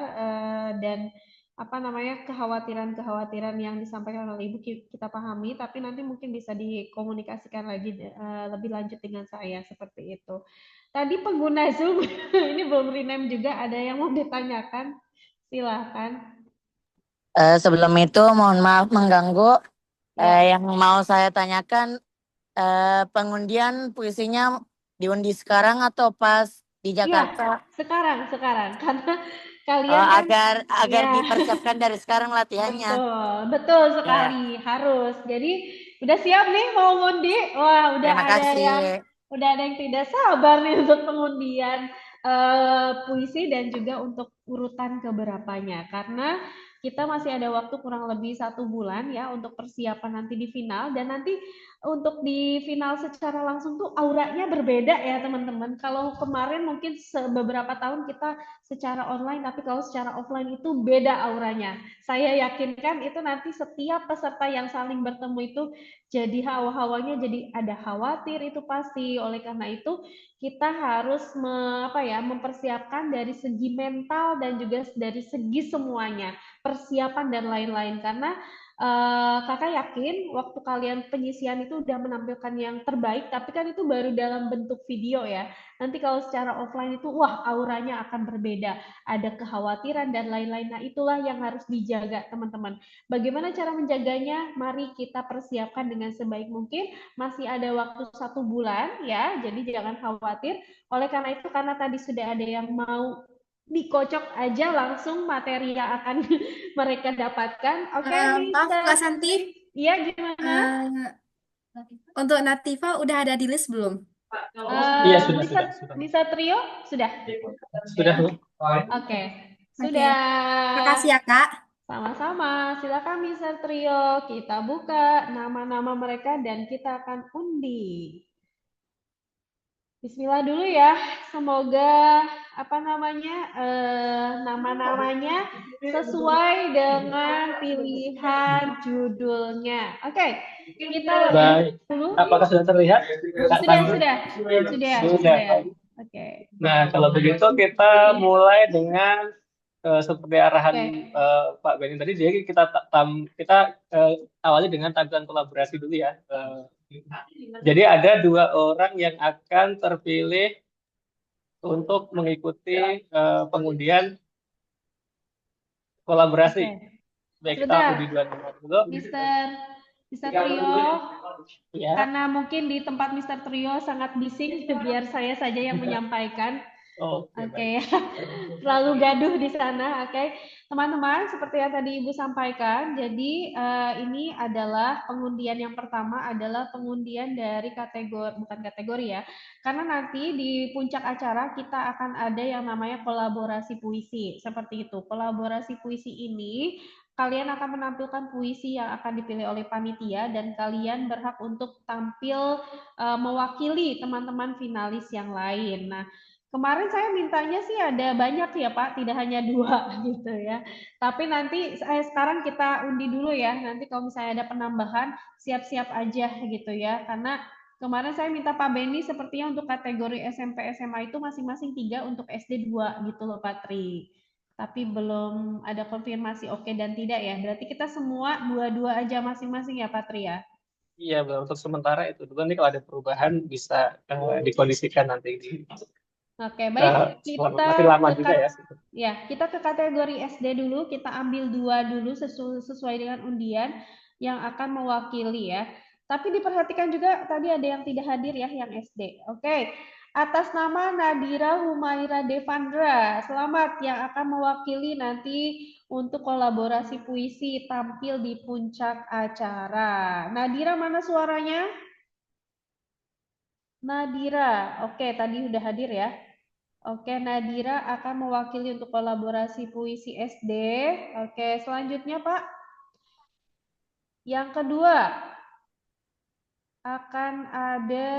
dan apa namanya kekhawatiran-kekhawatiran yang disampaikan oleh Ibu kita pahami, tapi nanti mungkin bisa dikomunikasikan lagi lebih lanjut dengan saya seperti itu. Tadi pengguna Zoom ini belum rename juga, ada yang mau ditanyakan? Silahkan. Sebelum itu mohon maaf mengganggu. Ya. Yang mau saya tanyakan, pengundian puisinya diundi sekarang atau pas di Iya, Jakarta? sekarang karena kalian kan agar ya. dipersiapkan dari sekarang latihannya. Betul Ya. sekali, harus. Jadi udah siap nih mau ngundi? Wah, Terima kasih. udah ada yang tidak sabar nih untuk pengundian puisi dan juga untuk urutan keberapanya. Karena kita masih ada waktu kurang lebih 1 bulan ya untuk persiapan nanti di final, dan nanti untuk di final secara langsung tuh auranya berbeda ya teman-teman. Kalau kemarin mungkin beberapa tahun kita secara online, tapi kalau secara offline itu beda auranya. Saya yakinkan itu nanti setiap peserta yang saling bertemu itu jadi hawa-hawanya jadi ada khawatir, itu pasti. Oleh karena itu kita harus mempersiapkan dari segi mental dan juga dari segi semuanya, persiapan dan lain-lain. Karena kakak yakin waktu kalian penyisian itu udah menampilkan yang terbaik, tapi kan itu baru dalam bentuk video ya. Nanti kalau secara offline itu wah auranya akan berbeda, ada kekhawatiran dan lain-lain. Nah itulah yang harus dijaga teman-teman. Bagaimana cara menjaganya? Mari kita persiapkan dengan sebaik mungkin. Masih ada waktu 1 bulan ya, jadi jangan khawatir. Oleh karena itu, karena tadi sudah ada yang mau dikocok aja langsung materi yang akan mereka dapatkan. Oke, Maaf Kak Santi. Iya, gimana? Untuk Nativa udah ada di list belum? Iya, sudah. Bisa trio? Sudah? Sudah. Oke. Sudah. Makasih ya, Kak. Sama-sama. Silakan Mister Trio. Kita buka nama-nama mereka dan kita akan undi. Bismillah dulu ya. Semoga nama-namanya sesuai dengan pilihan judulnya. Oke. Kita Baik. dulu. Apakah sudah terlihat? Sudah. Oke. Nah, kalau begitu kita mulai dengan seperti arahan Pak Benin tadi. Jadi kita awali dengan tampilan kolaborasi dulu ya. Jadi ada 2 orang yang akan terpilih untuk mengikuti pengundian kolaborasi. Baik, kita undi 2 dulu. Mister Trio, ya. Karena mungkin di tempat Mister Trio sangat bising, biar saya saja yang menyampaikan. Oke. Terlalu gaduh di sana. Oke. Teman-teman, seperti yang tadi Ibu sampaikan, jadi ini adalah pengundian yang pertama adalah pengundian dari bukan kategori ya. Karena nanti di puncak acara kita akan ada yang namanya kolaborasi puisi. Seperti itu. Kolaborasi puisi ini kalian akan menampilkan puisi yang akan dipilih oleh panitia dan kalian berhak untuk tampil mewakili teman-teman finalis yang lain. Nah, kemarin saya mintanya sih ada banyak ya Pak, tidak hanya 2 gitu ya. Tapi nanti sekarang kita undi dulu ya. Nanti kalau misalnya ada penambahan, siap-siap aja gitu ya. Karena kemarin saya minta Pak Beni sepertinya untuk kategori SMP SMA itu masing-masing 3, untuk SD 2 gitu loh Pak Tri. Tapi belum ada konfirmasi oke dan tidak ya. Berarti kita semua 2-2 aja masing-masing ya Pak Tri ya. Iya, untuk sementara itu dulu. Nanti kalau ada perubahan bisa dikondisikan nanti di. Oke, baik. Kita masih lama juga ya. Ya, kita ke kategori SD dulu. Kita ambil 2 dulu sesuai dengan undian yang akan mewakili ya. Tapi diperhatikan juga tadi ada yang tidak hadir ya, yang SD. Oke. Atas nama Nadira Humaira Devandra, selamat yang akan mewakili nanti untuk kolaborasi puisi tampil di puncak acara. Nadira, mana suaranya? Nadira, oke, tadi udah hadir ya. Oke, Nadira akan mewakili untuk kolaborasi puisi SD. Oke, selanjutnya Pak. Yang kedua, akan ada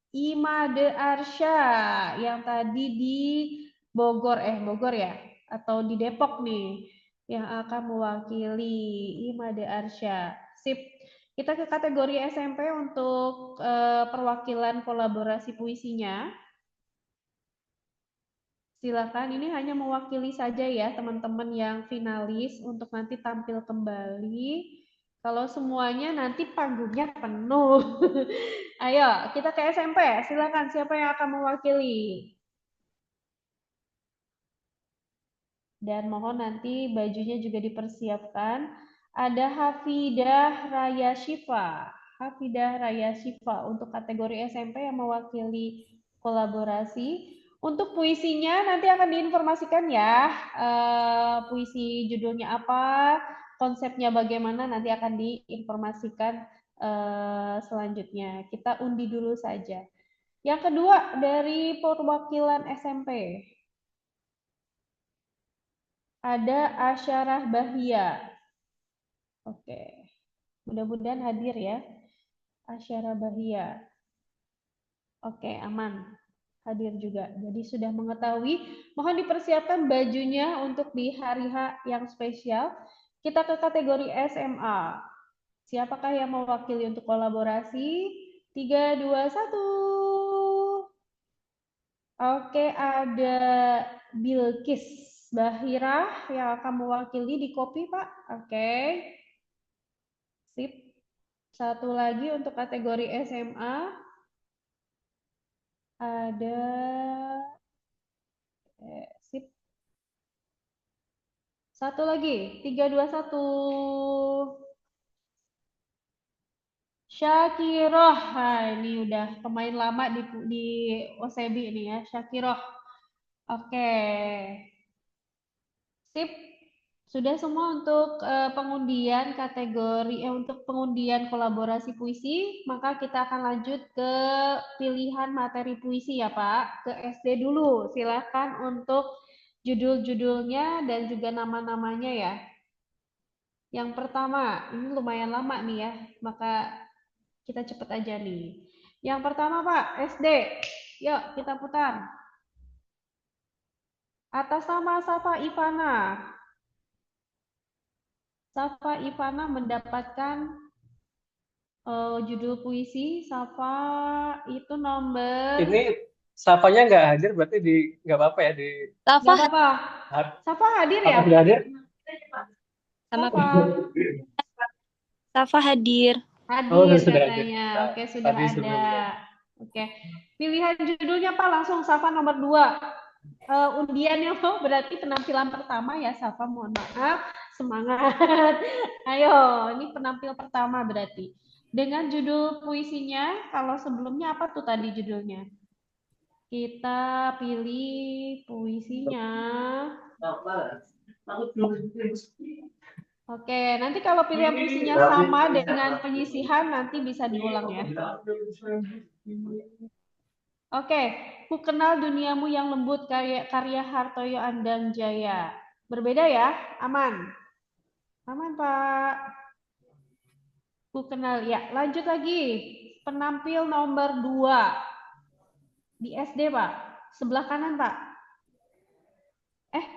Imade Arsya yang tadi di Bogor ya, atau di Depok nih, yang akan mewakili Imade Arsya. Sip. Kita ke kategori SMP untuk perwakilan kolaborasi puisinya. Silakan, ini hanya mewakili saja ya teman-teman yang finalis untuk nanti tampil kembali. Kalau semuanya nanti panggungnya penuh. Ayo, kita ke SMP. Silakan, siapa yang akan mewakili? Dan mohon nanti bajunya juga dipersiapkan. Ada Hafidah Raya Syifa. Hafidah Raya Syifa untuk kategori SMP yang mewakili kolaborasi. Untuk puisinya nanti akan diinformasikan ya, puisi judulnya apa, konsepnya bagaimana, nanti akan diinformasikan selanjutnya. Kita undi dulu saja. Yang kedua dari perwakilan SMP. Ada Asyarah Bahia. Oke, mudah-mudahan hadir ya, Asyarah Bahia. Oke, aman. Hadir juga. Jadi sudah mengetahui, mohon dipersiapkan bajunya untuk di hari H yang spesial. Kita ke kategori SMA. Siapakah yang mewakili untuk kolaborasi? 3, 2, 1. Oke, ada Bilkis Bahira yang akan mewakili, di copy Pak. Oke. Sip. Satu lagi untuk kategori SMA. Ada sip. Satu lagi, 3, 2, 1. Syakiroh. Nah, ini udah pemain lama di OCB ini ya, Syakiroh. Oke. Sip. Sudah semua untuk pengundian kategori untuk pengundian kolaborasi puisi, maka kita akan lanjut ke pilihan materi puisi ya Pak, ke SD dulu. Silahkan untuk judul-judulnya dan juga nama-namanya ya. Yang pertama, ini lumayan lama nih ya, maka kita cepet aja nih. Yang pertama Pak, SD. Yuk kita putar. Atas nama Safa Ivana. Safa Ivana mendapatkan judul puisi. Safa itu nomor. Ini Safanya nggak hadir, berarti nggak apa-apa ya di. Nggak apa-apa. Safa hadir ya? Sudah hadir? Safa. Safa hadir. Hadir sudah katanya. hadir. Oke, sudah Tadi ada. sebelumnya. Oke. Pilihan judulnya Pak langsung Safa nomor 2. Undiannya berarti penampilan pertama ya Safa, mohon maaf, semangat. Ayo, ini penampil pertama berarti. Dengan judul puisinya, kalau sebelumnya apa tuh tadi judulnya? Kita pilih puisinya. Oke, nanti kalau pilihan puisinya sama dengan penyisihan nanti bisa diulang ya. Oke, Ku Kenal Duniamu Yang Lembut karya Hartoyo Andang Jaya. Berbeda ya? Aman? Aman Pak. Ku Kenal ya. Lanjut lagi. Penampil nomor 2 di SD Pak. Sebelah kanan Pak.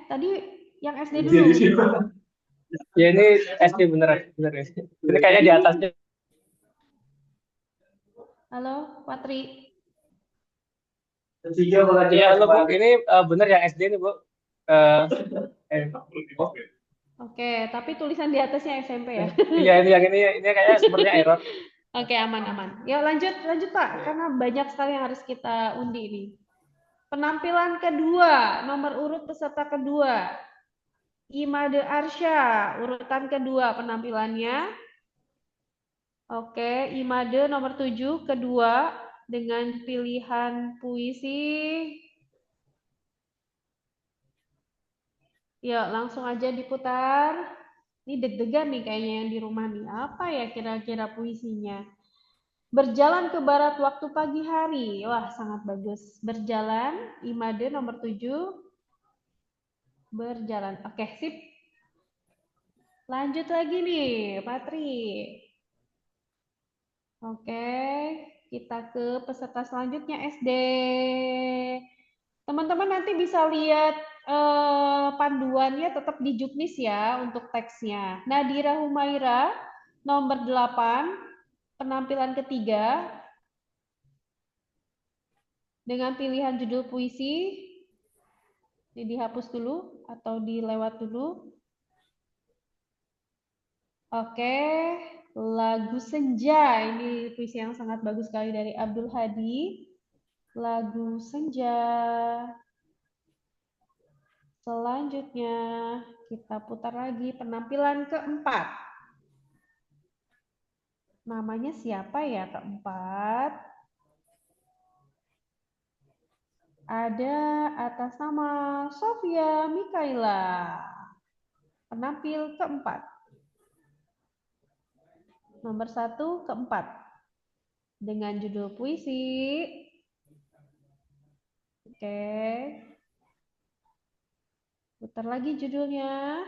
Tadi yang SD dulu. Ya ini SD beneran. Ini kayaknya di atasnya. Halo, Patri. Iya, Bu. Ini bener yang SD nih, Bu. Oke, tapi tulisan di atasnya SMP ya. Iya, ini kayaknya sepertinya error. Oke, aman. Yuk lanjut Pak, karena banyak sekali yang harus kita undi ini. Penampilan kedua, nomor urut peserta kedua. Imade Arsya, urutan kedua penampilannya. Oke, Imade nomor 7, kedua, dengan pilihan puisi. Ya, langsung aja diputar. Ini deg-degan nih kayaknya yang di rumah nih. Apa ya kira-kira puisinya? Berjalan ke barat waktu pagi hari. Wah, sangat bagus. Berjalan, Imade nomor 7. Berjalan. Oke, sip. Lanjut lagi nih, Patri. Oke, kita ke peserta selanjutnya SD. Teman-teman nanti bisa lihat panduannya tetap di Juknis ya untuk teksnya. Nadira Humaira nomor 8 penampilan ketiga dengan pilihan judul puisi. Ini dihapus dulu atau dilewat dulu. Oke, lagu Senja. Ini puisi yang sangat bagus sekali dari Abdul Hadi. Lagu Senja. Selanjutnya kita putar lagi penampilan keempat. Namanya siapa ya keempat? Ada atas nama Sofia Mikaela. Penampil keempat. Nomor 1 keempat. Dengan judul puisi. Oke. Putar lagi judulnya.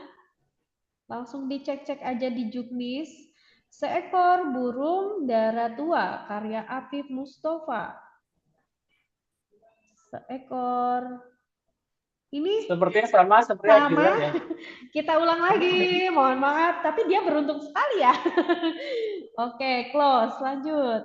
Langsung dicek-cek aja di Juknis. Seekor burung dara tua, karya Afif Mustafa. Seekor. Ini Sepertinya sama seperti sama. Agila ya. Kita ulang lagi. Mohon maaf, tapi dia beruntung sekali ya. Oke, close. Lanjut.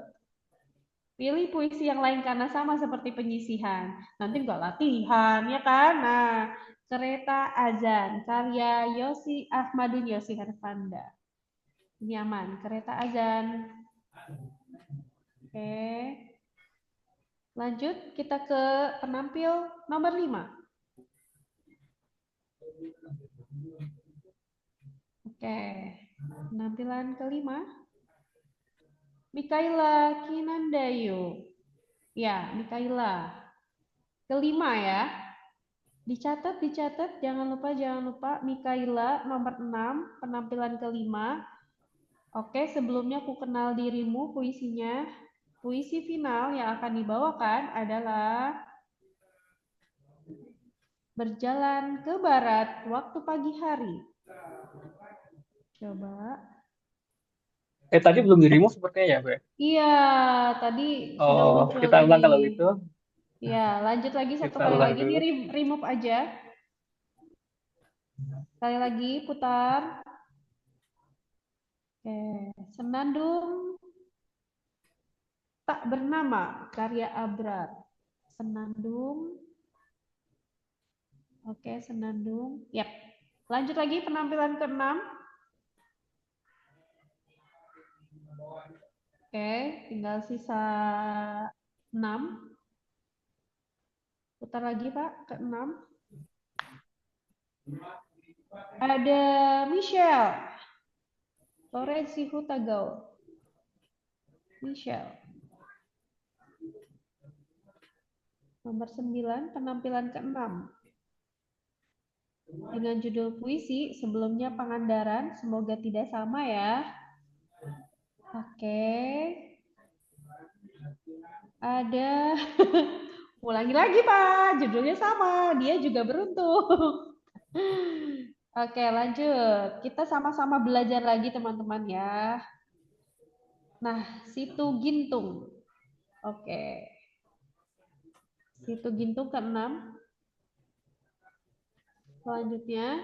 Pilih puisi yang lain karena sama seperti penyisihan. Nanti enggak latihan, ya kan? Nah, Kereta Azan, karya Yosi Ahmadun Yosi Herfanda. Ini aman, Kereta Azan. Oke. Lanjut, kita ke penampil nomor 5. Oke, penampilan kelima. Mikaela Kinandayu. Ya, Mikaela. Kelima ya. Dicatat, jangan lupa. Mikaela nomor 6, penampilan kelima. Oke, sebelumnya aku kenal dirimu puisinya. Puisi final yang akan dibawakan adalah Berjalan ke Barat waktu pagi hari. Coba. Tadi belum di-remove sepertinya ya, Bu? Iya, tadi sudah Oh, muncul kita ulang ini. kalau gitu. Ya, lanjut lagi satu Kita kali ulang lagi. dulu. Ini remove aja. Sekali lagi, putar. Oke, Senandung Tak Bernama, karya Abrar. Senandung. Oke, Senandung. Yap. Lanjut lagi penampilan ke-6. Oke, tinggal sisa 6. Putar lagi, Pak, ke-6. Ada Michelle. Lorenzi Hutagao. Michelle. Nomor 9, penampilan ke-6. Dengan judul puisi, sebelumnya Pangandaran, semoga tidak sama ya. Oke. Ada, ulangi lagi Pak, judulnya sama, dia juga beruntung. Oke, lanjut. Kita sama-sama belajar lagi teman-teman ya. Nah, Situ Gintung. Oke. Situ Gintung ke-6. Selanjutnya,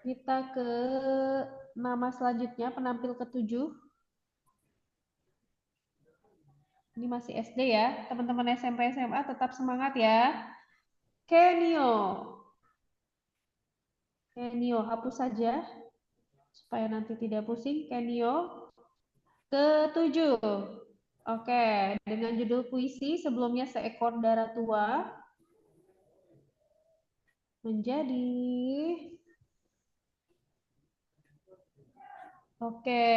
kita ke nama selanjutnya, penampil ke-7. Ini masih SD ya, teman-teman SMP SMA tetap semangat ya. Kenio. Kenio, hapus saja supaya nanti tidak pusing. Kenio ke-7. Oke, dengan judul puisi sebelumnya Seekor Dara Tua menjadi oke.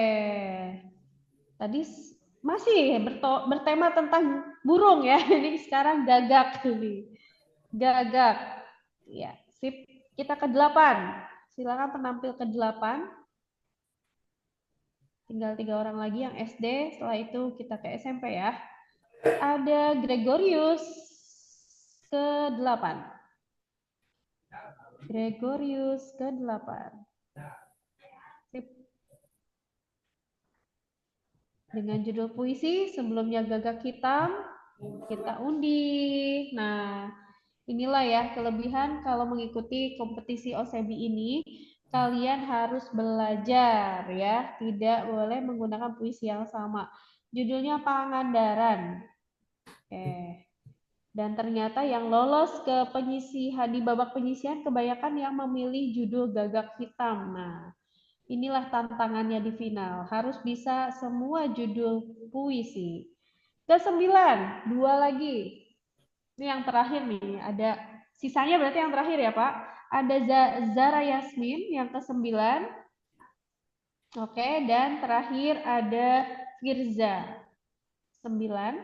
Tadi masih bertema tentang burung ya. Ini sekarang gagak nih. Gagak. Ya, sip. Kita ke-8. Silakan penampil ke-8. Tinggal 3 orang lagi yang SD. Setelah itu kita ke SMP ya. Ada Gregorius ke-8. Gregorius ke-8. Sip. Dengan judul puisi, sebelumnya Gagak Hitam, kita undi. Nah, inilah ya kelebihan kalau mengikuti kompetisi OSEBI ini. kalian harus belajar ya, tidak boleh menggunakan puisi yang sama. Judulnya Pangandaran. Oke. Dan ternyata yang lolos ke penyisihan di babak penyisihan kebanyakan yang memilih judul Gagak Hitam. Nah, inilah tantangannya di final. Harus bisa semua judul puisi. Ke-9, 2 lagi. Ini yang terakhir nih. Ada sisanya berarti yang terakhir ya, Pak. Ada Zara Yasmin yang ke-9. Oke, dan terakhir ada Firza. 9.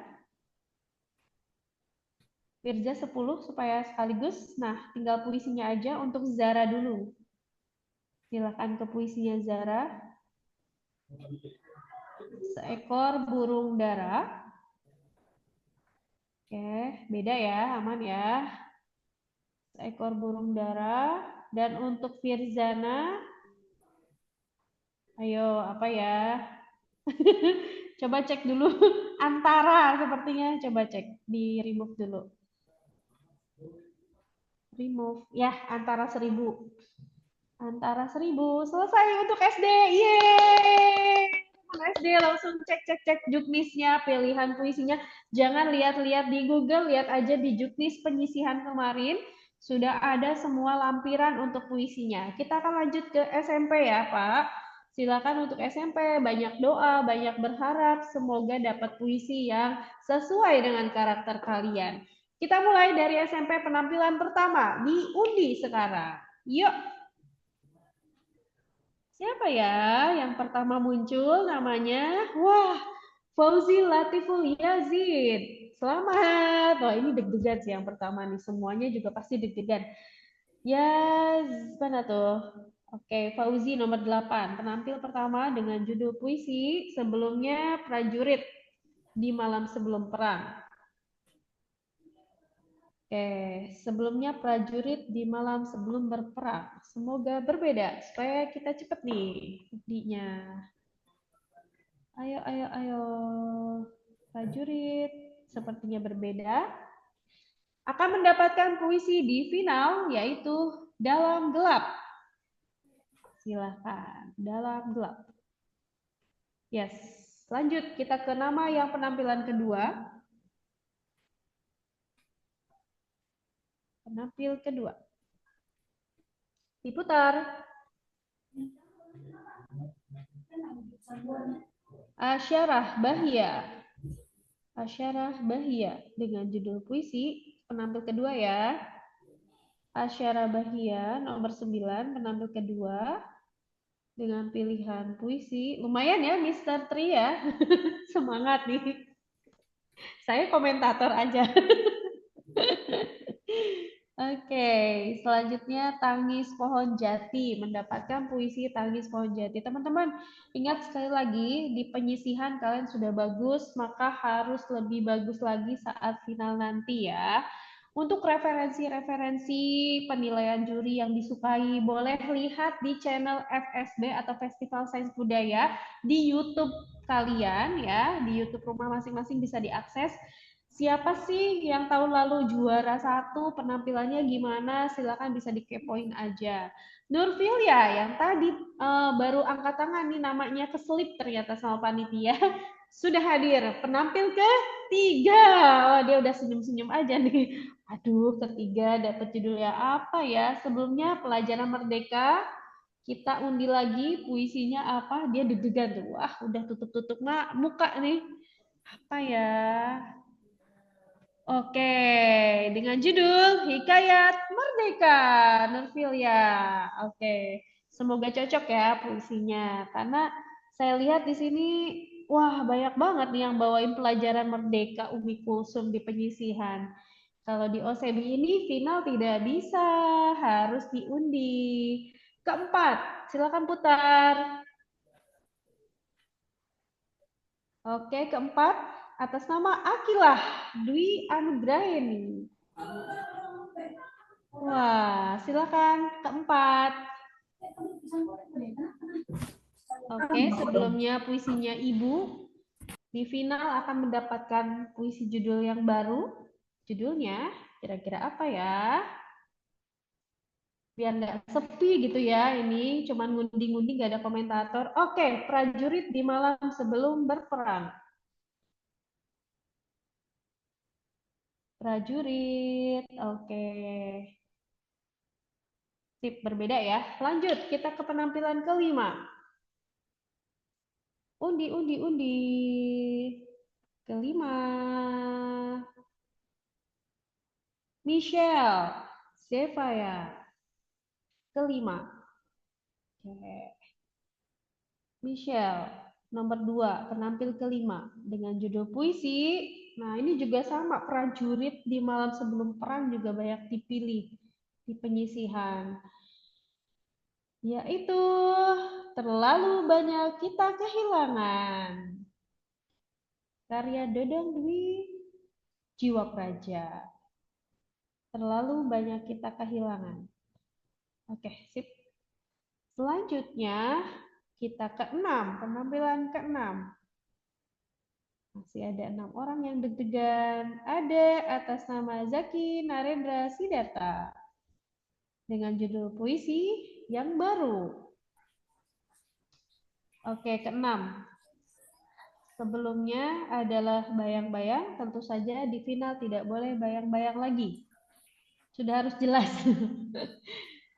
Firza 10 supaya sekaligus. Nah, tinggal puisinya aja untuk Zara dulu. Silakan ke puisinya Zara. Seekor burung dara. Oke, beda ya, aman ya. Seekor burung dara. Dan untuk Firzana, ayo apa ya? Coba cek dulu. Antara sepertinya, coba cek. Di remove dulu. Remove. Ya, antara 1000. Antara 1000. Selesai untuk SD. Yeay! SD langsung cek juknisnya, pilihan puisinya. Jangan lihat-lihat di Google, lihat aja di juknis penyisihan kemarin. Sudah ada semua lampiran untuk puisinya. Kita akan lanjut ke SMP ya, Pak. Silakan untuk SMP, banyak doa, banyak berharap. Semoga dapat puisi yang sesuai dengan karakter kalian. Kita mulai dari SMP penampilan pertama. Diundi sekarang. Yuk. Siapa ya yang pertama muncul namanya? Wah, Fauzi Latiful Yazid. Selamat. Wah, ini deg-degan sih yang pertama nih. Semuanya juga pasti deg-degan. Mana tuh? Oke, Fauzi nomor 8. Penampil pertama dengan judul puisi Sebelumnya Prajurit di Malam Sebelum Perang. Oke, sebelumnya prajurit di malam sebelum berperang. Semoga berbeda supaya kita cepet nih undinya. Ayo. Prajurit sepertinya berbeda. Akan mendapatkan puisi di final yaitu Dalam Gelap. Silahkan, Dalam Gelap. Yes, lanjut kita ke nama yang penampilan kedua. Penampil kedua. Diputar. Asyarah Bahia. Asyarah Bahia dengan judul puisi penampil kedua ya. Asyarah Bahia nomor 9 penampil kedua dengan pilihan puisi. Lumayan ya Mr. Tri ya. Semangat nih. Saya komentator aja. Oke, selanjutnya Tangis Pohon Jati, mendapatkan puisi Tangis Pohon Jati. Teman-teman, ingat sekali lagi, di penyisihan kalian sudah bagus, maka harus lebih bagus lagi saat final nanti ya. Untuk referensi-referensi penilaian juri yang disukai, boleh lihat di channel FSB atau Festival Sains Budaya di YouTube kalian ya, di YouTube rumah masing-masing bisa diakses. Siapa sih yang tahun lalu juara 1, penampilannya gimana? Silakan bisa dikepoin aja. Nurfilia yang tadi baru angkat tangan nih namanya keselip ternyata sama panitia. Sudah hadir. Penampil ketiga. Oh, dia udah senyum-senyum aja nih. Aduh, ketiga dapat judulnya apa ya? Sebelumnya Pelajaran Merdeka. Kita undi lagi puisinya apa? Dia deg-degan tuh. Wah, udah tutup-tutup muka nih. Apa ya? Oke, dengan judul Hikayat Merdeka, Nurfilia. Oke, semoga cocok ya puisinya. Karena saya lihat di sini, wah banyak banget nih yang bawain Pelajaran Merdeka Umi Kulsum di penyisihan. Kalau di OSEBI ini final tidak bisa, harus diundi. Keempat, silakan putar. Oke, keempat. Atas nama Akilah Dwi Anugraheni. Wah, silakan keempat. Oke, sebelumnya puisinya Ibu. Di final akan mendapatkan puisi judul yang baru. Judulnya kira-kira apa ya? Biar nggak sepi gitu ya, ini cuman ngundi-ngundi nggak ada komentator. Oke, prajurit di malam sebelum berperang. Prajurit, oke. Sip, berbeda ya. Lanjut, kita ke penampilan kelima. Undi, undi, undi. Kelima. Michelle, Zevaya. Kelima. Oke. Michelle, nomor 2, penampil kelima dengan judul puisi. Nah, ini juga sama, prajurit di malam sebelum perang juga banyak dipilih di penyisihan. Yaitu terlalu banyak kita kehilangan. Karya Dodong Dwi Jiwa Praja. Terlalu banyak kita kehilangan. Oke, sip. Selanjutnya kita ke-6, penampilan ke-6. Masih ada 6 orang yang deg-degan. Ada atas nama Zaki Narendra Sidarta dengan judul puisi yang baru. Oke, ke-6. Sebelumnya adalah bayang-bayang, tentu saja di final tidak boleh bayang-bayang lagi. Sudah harus jelas.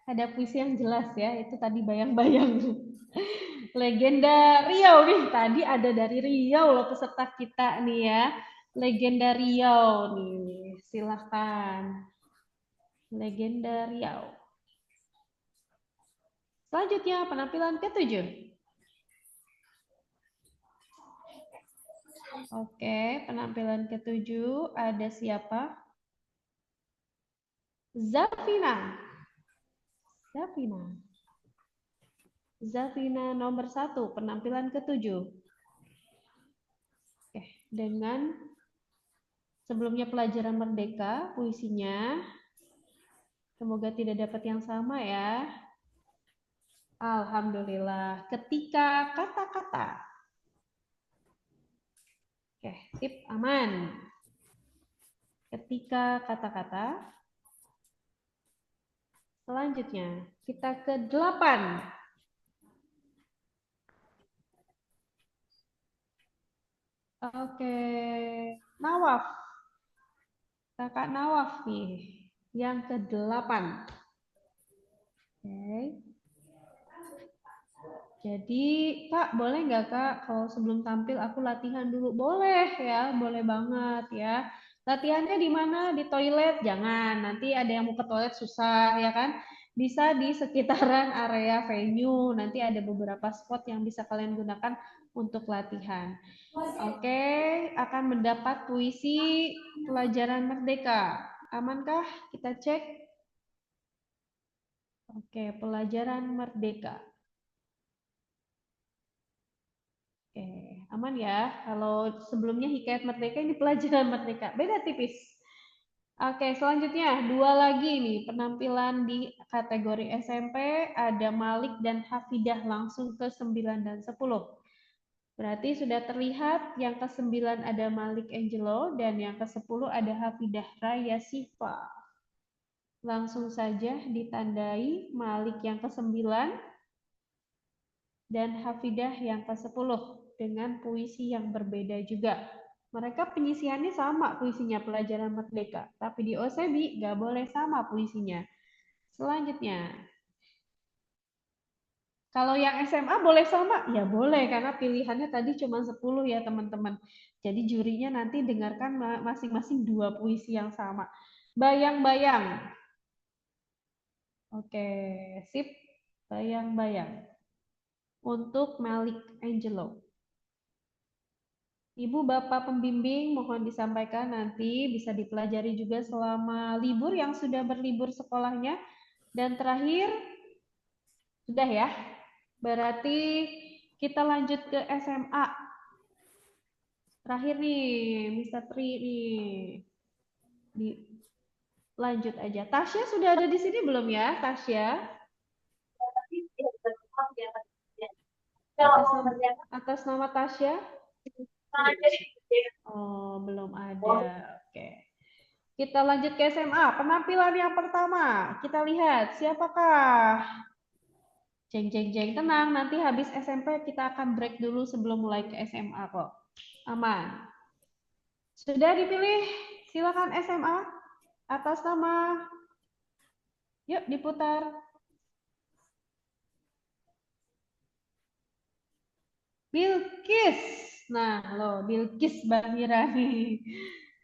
Ada puisi yang jelas ya, itu tadi bayang-bayang. Legenda Riau nih, tadi ada dari Riau loh peserta kita nih ya. Legenda Riau nih, silahkan. Legenda Riau. Selanjutnya penampilan ke-7. Oke, penampilan ke-7 ada siapa? Zafina. Zafina. Zafina nomor 1, penampilan ke-7. Oke, dengan sebelumnya pelajaran merdeka, puisinya. Semoga tidak dapat yang sama ya. Alhamdulillah. Ketika kata-kata. Oke, sip, aman. Ketika kata-kata. Selanjutnya, kita ke 8. Oke, Nawaf. Kakak Nawaf nih, yang ke-8. Oke. Jadi, Kak, boleh nggak Kak, kalau sebelum tampil aku latihan dulu? Boleh ya, boleh banget ya. Latihannya di mana? Di toilet? Jangan, nanti ada yang mau ke toilet susah ya kan? Bisa di sekitaran area venue, nanti ada beberapa spot yang bisa kalian gunakan untuk latihan. Oke, akan mendapat puisi pelajaran merdeka. Amankah? Kita cek. Oke, pelajaran merdeka. Oke, aman ya. Kalau sebelumnya hikayat merdeka, ini pelajaran merdeka. Beda tipis. Oke, selanjutnya 2 lagi nih penampilan di kategori SMP. Ada Malik dan Hafidah langsung ke 9 dan 10. Berarti sudah terlihat yang ke-9 ada Malik Angelo dan yang ke-10 ada Hafidah Raya Sifa. Langsung saja ditandai Malik yang ke-9 dan Hafidah yang ke-10 dengan puisi yang berbeda juga. Mereka penyisihannya sama puisinya pelajaran merdeka, tapi di OSEBI nggak boleh sama puisinya. Selanjutnya, kalau yang SMA boleh sama? Ya boleh, karena pilihannya tadi cuma 10 ya teman-teman. Jadi jurinya nanti dengarkan masing-masing 2 puisi yang sama. Bayang-bayang. Oke, sip. Bayang-bayang. Untuk Malik Angelo. Ibu Bapak pembimbing mohon disampaikan nanti bisa dipelajari juga selama libur yang sudah berlibur sekolahnya. Dan terakhir, sudah ya. Berarti kita lanjut ke SMA. Terakhir nih, Mr. Tri nih. Lanjut aja. Tasya sudah ada di sini belum ya, Tasya? Atas nama Tasya? Oh, belum ada. Oke. Kita lanjut ke SMA. Penampilan yang pertama. Kita lihat siapakah? Jeng, jeng, jeng. Tenang, nanti habis SMP kita akan break dulu sebelum mulai ke SMA kok. Aman. Sudah dipilih? Silakan SMA. Atas nama. Yuk diputar. Bilkis. Nah, loh, Bilkis Mbak Mira nih.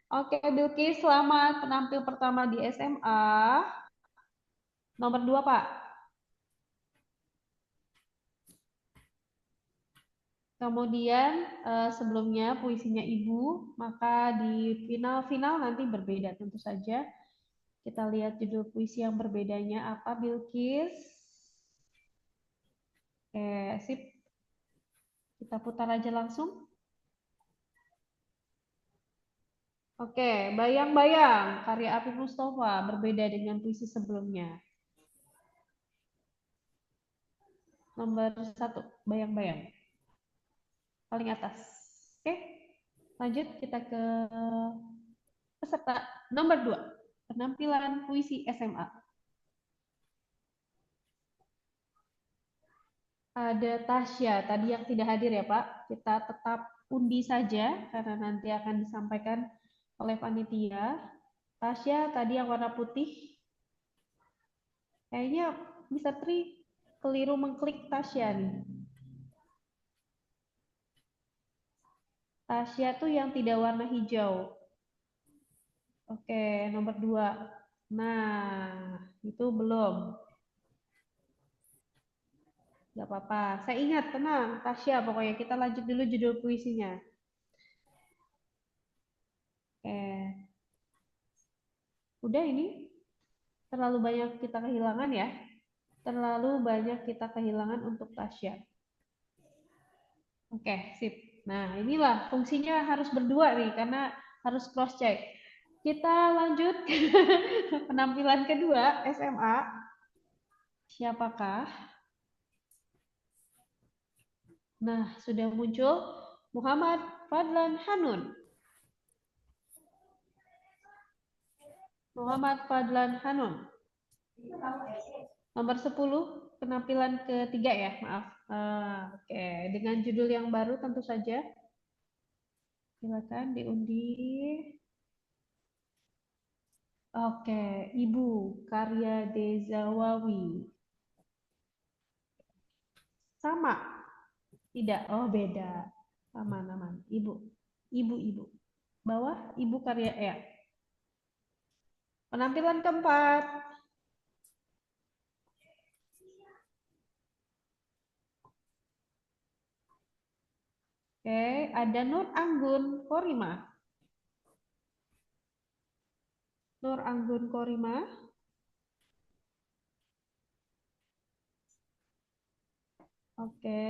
Oke, Bilkis, selamat penampil pertama di SMA. Nomor 2, Pak. Kemudian sebelumnya puisinya Ibu, maka di final-final nanti berbeda tentu saja. Kita lihat judul puisi yang berbedanya apa, Bilkis. Oke, sip. Kita putar aja langsung. Oke, Bayang-Bayang, karya Apip Mustafa, berbeda dengan puisi sebelumnya. Nomor 1, Bayang-Bayang. Paling atas. Oke, lanjut kita ke peserta nomor 2, penampilan puisi SMA. Ada Tasya, tadi yang tidak hadir ya Pak. Kita tetap undi saja, karena nanti akan disampaikan oleh panitia. Tasya tadi yang warna putih. Kayaknya bisa keliru mengklik Tasya nih. Tasya tuh yang tidak warna hijau. Oke, nomor 2. Nah, itu belum. Gak apa-apa. Saya ingat, tenang. Tasya, pokoknya kita lanjut dulu judul puisinya. Oke. Udah ini? Terlalu banyak kita kehilangan ya? Terlalu banyak kita kehilangan untuk Tasya. Oke, sip. Nah, inilah fungsinya harus berdua nih, karena harus cross-check. Kita lanjut ke penampilan kedua, SMA. Siapakah? Nah, sudah muncul Muhammad Fadlan Hanun. Muhammad Fadlan Hanun. Nomor 10, penampilan ketiga ya, maaf. Oke, dengan judul yang baru tentu saja. Silakan diundi. Oke, Ibu, karya Dezawawi. Sama? Tidak, oh beda. Aman. Ibu. Bawah, Ibu karya ya. Penampilan keempat. Oke, ada Nur Anggun Korima. Nur Anggun Korima. Oke.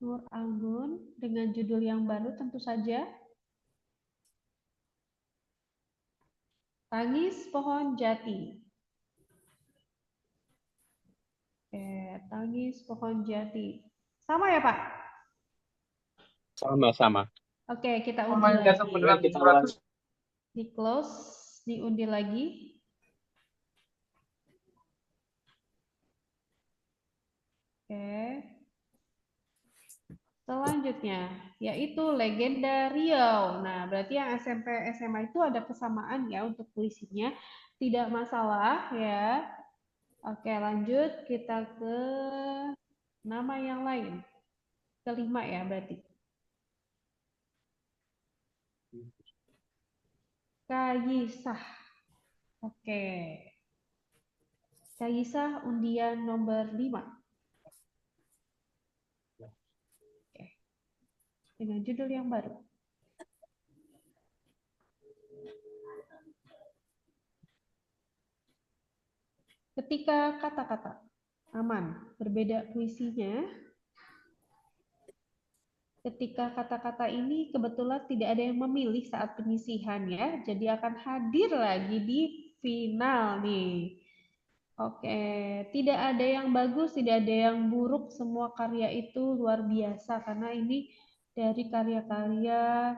Nur Anggun dengan judul yang baru tentu saja. Tangis Pohon Jati. Oke, Tangis Pohon Jati. Sama ya, Pak? Sama-sama. Oke, kita undi lagi. Di close, diundi lagi. Oke. Selanjutnya, yaitu Legenda Riau. Nah, berarti yang SMP, SMA itu ada kesamaan ya untuk puisinya. Tidak masalah ya. Oke, lanjut kita ke nama yang lain. Kelima ya berarti. Kayisah. Oke. Kayisah undian nomor 5. Oke. Dengan judul yang baru. Ketika kata-kata. Aman. Berbeda puisinya. Ketika kata-kata ini kebetulan tidak ada yang memilih saat penyisihan ya. Jadi akan hadir lagi di final nih. Oke, tidak ada yang bagus, tidak ada yang buruk. Semua karya itu luar biasa karena ini dari karya-karya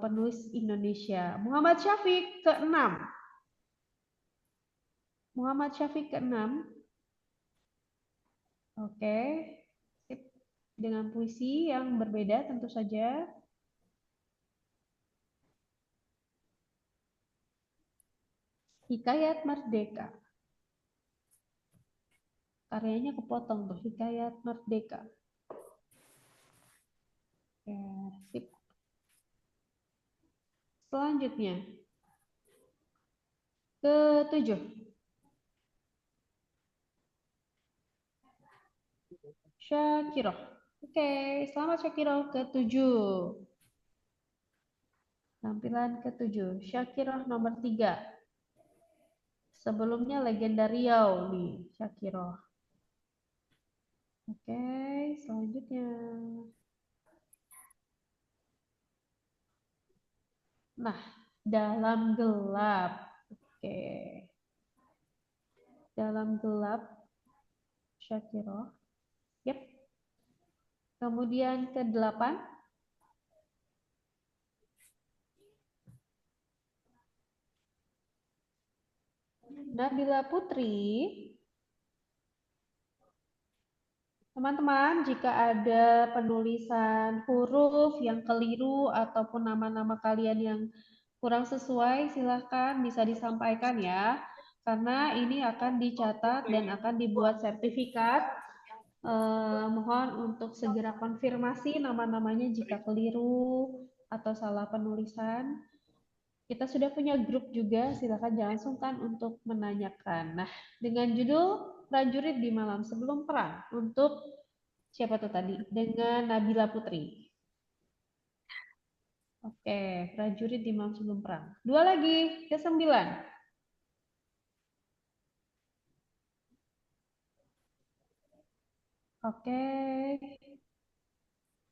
penulis Indonesia. Muhammad Syafiq ke-6. Muhammad Syafiq ke-6. Oke. Sip. Dengan puisi yang berbeda tentu saja. Hikayat Merdeka. Karyanya kepotong tuh, Hikayat Merdeka. Oke, sip. Selanjutnya. Ke-7. Syakiroh. Oke, selamat Syakiroh ke-7. Tampilan ke-7. Syakiroh nomor 3. Sebelumnya legenda Riau nih, Syakiroh. Oke, selanjutnya. Nah, dalam gelap. Oke. Dalam gelap, Syakiroh. Yep. Kemudian ke-8. Nabila Putri. Teman-teman, jika ada penulisan huruf yang keliru ataupun nama-nama kalian yang kurang sesuai, silahkan bisa disampaikan ya. Karena ini akan dicatat dan akan dibuat sertifikat. Mohon untuk segera konfirmasi nama-namanya jika keliru atau salah penulisan. Kita sudah punya grup juga, silakan jangan sungkan untuk menanyakan. Nah, dengan judul Prajurit di Malam Sebelum Perang untuk siapa tuh tadi? Dengan Nabila Putri. Oke, Prajurit di Malam Sebelum Perang. 2 lagi, ke-9. Oke.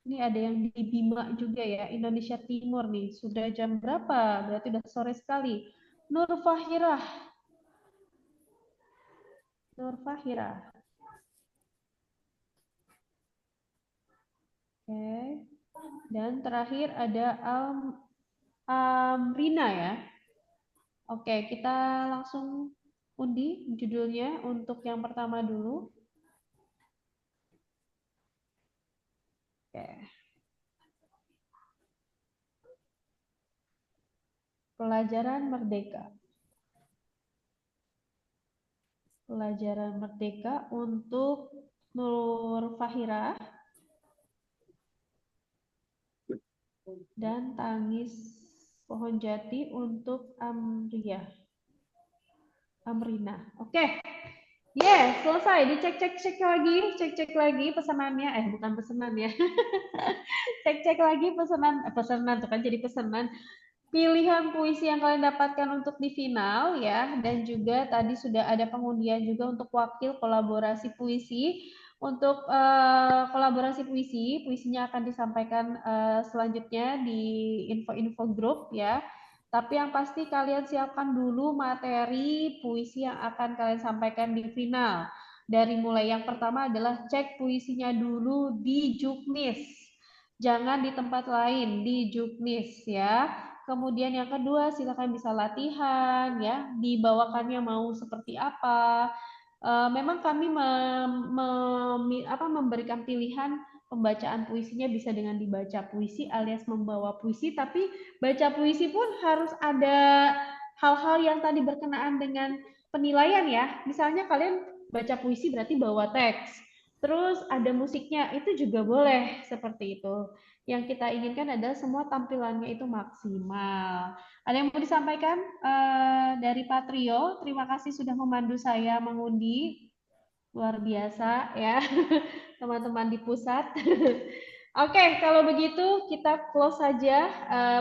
Ini ada yang di Bima juga ya, Indonesia Timur nih. Sudah jam berapa? Berarti udah sore sekali. Nur Fahirah. Nur Fahirah. Oke. Dan terakhir ada Amrina ya. Oke, kita langsung undi judulnya untuk yang pertama dulu. Oke. Pelajaran Merdeka. Pelajaran Merdeka untuk Nur Fahirah. Dan Tangis Pohon Jati untuk Amrina. Oke. Yes, selesai. Dicek-cek lagi pesanannya. Bukan pesanan ya. Cek-cek lagi pesanan tuh kan jadi pesanan. Pilihan puisi yang kalian dapatkan untuk di final ya, dan juga tadi sudah ada pengundian juga untuk wakil kolaborasi puisi. Untuk kolaborasi puisinya akan disampaikan selanjutnya di info-info grup ya. Tapi yang pasti kalian siapkan dulu materi puisi yang akan kalian sampaikan di final. Dari mulai yang pertama adalah cek puisinya dulu di Juknis. Jangan di tempat lain, di Juknis ya. Kemudian yang kedua, silakan bisa latihan ya, dibawakannya mau seperti apa. Memang kami memberikan pilihan pembacaan puisinya bisa dengan dibaca puisi alias membawa puisi, tapi baca puisi pun harus ada hal-hal yang tadi berkenaan dengan penilaian ya. Misalnya kalian baca puisi berarti bawa teks, terus ada musiknya, itu juga boleh seperti itu. Yang kita inginkan adalah semua tampilannya itu maksimal. Ada yang mau disampaikan dari Patrio? Terima kasih sudah memandu saya mengundi. Luar biasa ya, teman-teman di pusat. Oke, kalau begitu kita close saja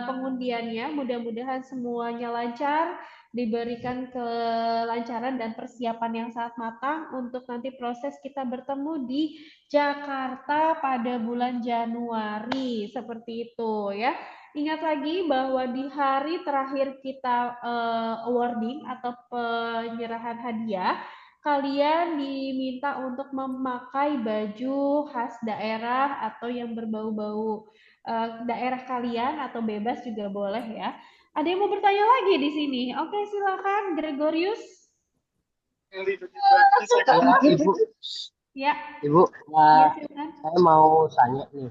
pengundiannya. Mudah-mudahan semuanya lancar, diberikan kelancaran dan persiapan yang sangat matang untuk nanti proses kita bertemu di Jakarta pada bulan Januari. Seperti itu ya. Ingat lagi bahwa di hari terakhir kita awarding atau penyerahan hadiah, kalian diminta untuk memakai baju khas daerah atau yang berbau-bau daerah kalian atau bebas juga boleh ya. Ada yang mau bertanya lagi di sini? Oke, silakan Gregorius. Ibu, Ya. Ibu, Ya, silakan. saya mau tanya nih,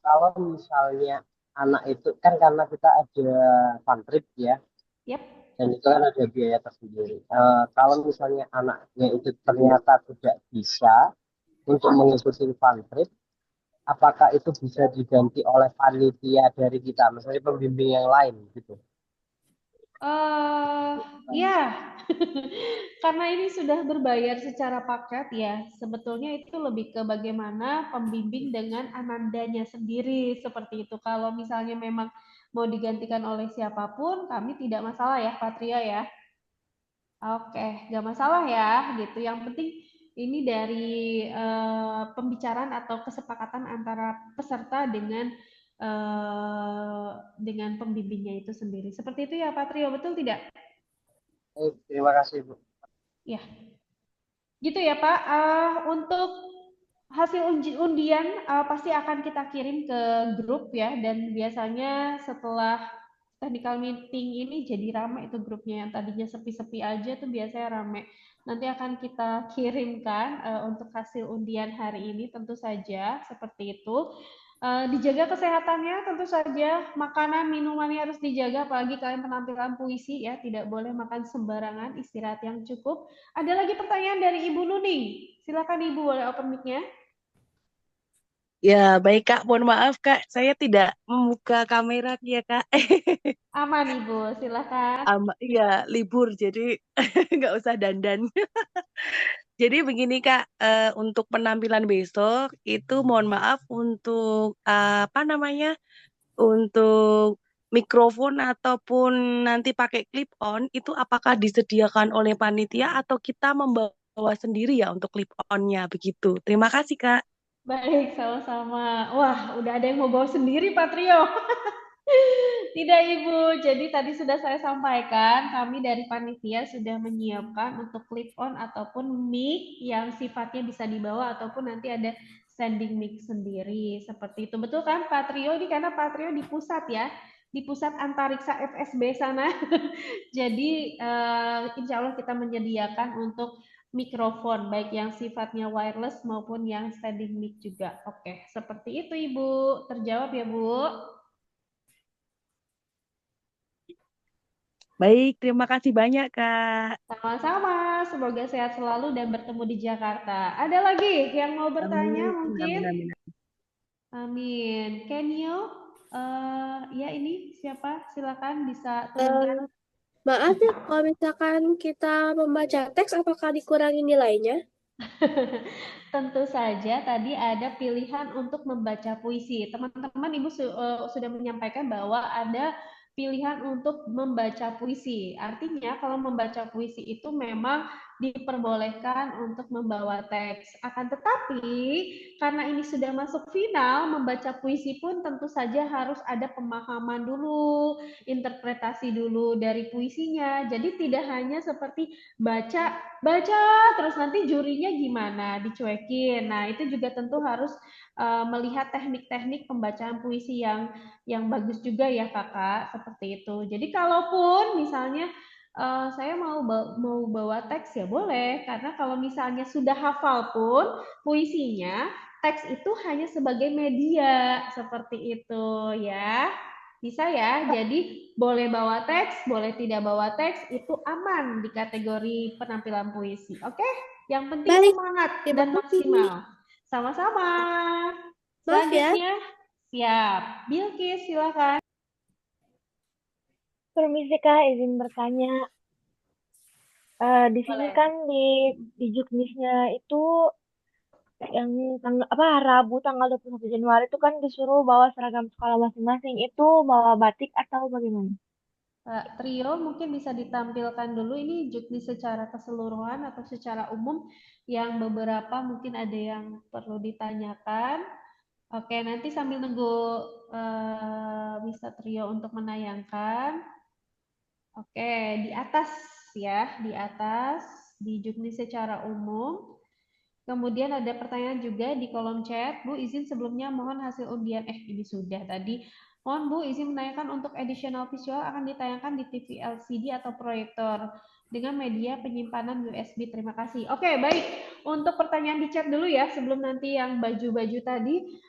kalau misalnya anak itu kan karena kita ada fun trip ya, Yep. dan itu kan ada biaya tersendiri. Kalau misalnya anaknya itu ternyata tidak bisa untuk mengikuti fun trip, apakah itu bisa diganti oleh panitia dari kita, misalnya pembimbing yang lain gitu? Ya, karena ini sudah berbayar secara paket ya, sebetulnya itu lebih ke bagaimana pembimbing dengan anandanya sendiri, seperti itu. Kalau misalnya memang mau digantikan oleh siapapun, kami tidak masalah ya, Patria ya. Oke, nggak masalah ya, gitu. Yang penting ini dari pembicaraan atau kesepakatan antara peserta dengan pembimbingnya itu sendiri. Seperti itu ya, Patrio, betul tidak? Terima kasih, Bu. Ya, gitu ya Pak. Untuk hasil undian pasti akan kita kirim ke grup ya, dan biasanya setelah technical meeting ini jadi ramai itu grupnya, yang tadinya sepi-sepi aja tuh biasanya ramai. Nanti akan kita kirimkan untuk hasil undian hari ini, tentu saja seperti itu. Dijaga kesehatannya, tentu saja makanan minumannya harus dijaga, apalagi kalian penampilan puisi ya, tidak boleh makan sembarangan, istirahat yang cukup. Ada lagi pertanyaan dari Ibu Nuning, silakan Ibu, boleh open mic-nya. Ya, baik Kak. Mohon maaf Kak, saya tidak membuka kamera ya Kak. Aman Ibu, silakan. Iya, libur jadi nggak usah dandan. Jadi begini Kak, untuk penampilan besok itu mohon maaf untuk apa namanya, untuk mikrofon ataupun nanti pakai clip on itu apakah disediakan oleh panitia atau kita membawa sendiri ya untuk clip on-nya begitu. Terima kasih Kak. Baik, sama-sama. Wah, udah ada yang mau bawa sendiri, Patrio. Tidak, Ibu. Jadi tadi sudah saya sampaikan, kami dari panitia sudah menyiapkan untuk clip on ataupun mic yang sifatnya bisa dibawa ataupun nanti ada standing mic sendiri. Seperti itu. Betul kan, Patrio? Ini karena Patrio di pusat ya. Di pusat antariksa FSB sana. Jadi insya Allah kita menyediakan untuk mikrofon, baik yang sifatnya wireless maupun yang standing mic juga. Oke, seperti itu Ibu. Terjawab ya Bu? Baik, terima kasih banyak Kak. Sama-sama, semoga sehat selalu dan bertemu di Jakarta. Ada lagi yang mau bertanya mungkin? Amin. Amin. Kenyo, ya ini siapa? Silakan bisa turunkan. Maaf ya, kalau misalkan kita membaca teks, apakah dikurangi nilainya? Tentu saja tadi ada pilihan untuk membaca puisi. Teman-teman, Ibu sudah menyampaikan bahwa ada pilihan untuk membaca puisi. Artinya kalau membaca puisi itu memang diperbolehkan untuk membawa teks. Akan tetapi karena ini sudah masuk final, membaca puisi pun tentu saja harus ada pemahaman dulu, interpretasi dulu dari puisinya. Jadi tidak hanya seperti baca terus nanti jurinya gimana, dicuekin. Nah, itu juga tentu harus melihat teknik-teknik pembacaan puisi yang bagus juga ya Kakak, seperti itu. Jadi kalaupun misalnya saya mau bawa teks ya boleh, karena kalau misalnya sudah hafal pun puisinya, teks itu hanya sebagai media, seperti itu ya. Bisa ya, jadi boleh bawa teks, boleh tidak bawa teks, itu aman di kategori penampilan puisi. Oke? Yang penting Baik. semangat Terima dan kasih. maksimal. Sama-sama. Maaf ya. Selanjutnya, siap. Bilkis, silakan. Permisi Kak, izin bertanya. Di sini kan di juknisnya itu yang Rabu tanggal 21 Januari itu kan disuruh bawa seragam sekolah masing-masing. Itu bawa batik atau bagaimana? Trio mungkin bisa ditampilkan dulu ini juknis secara keseluruhan atau secara umum, yang beberapa mungkin ada yang perlu ditanyakan. Oke, nanti sambil nunggu bisa Trio untuk menayangkan. Oke, di atas ya, di atas di juknis secara umum Kemudian ada pertanyaan juga di kolom chat. Bu, izin sebelumnya mohon hasil undian. Ini sudah tadi. Mohon Bu, izin menanyakan untuk additional visual akan ditayangkan di TV LCD atau proyektor dengan media penyimpanan USB. Terima kasih. Oke, baik. Untuk pertanyaan di chat dulu ya, sebelum nanti yang baju-baju tadi.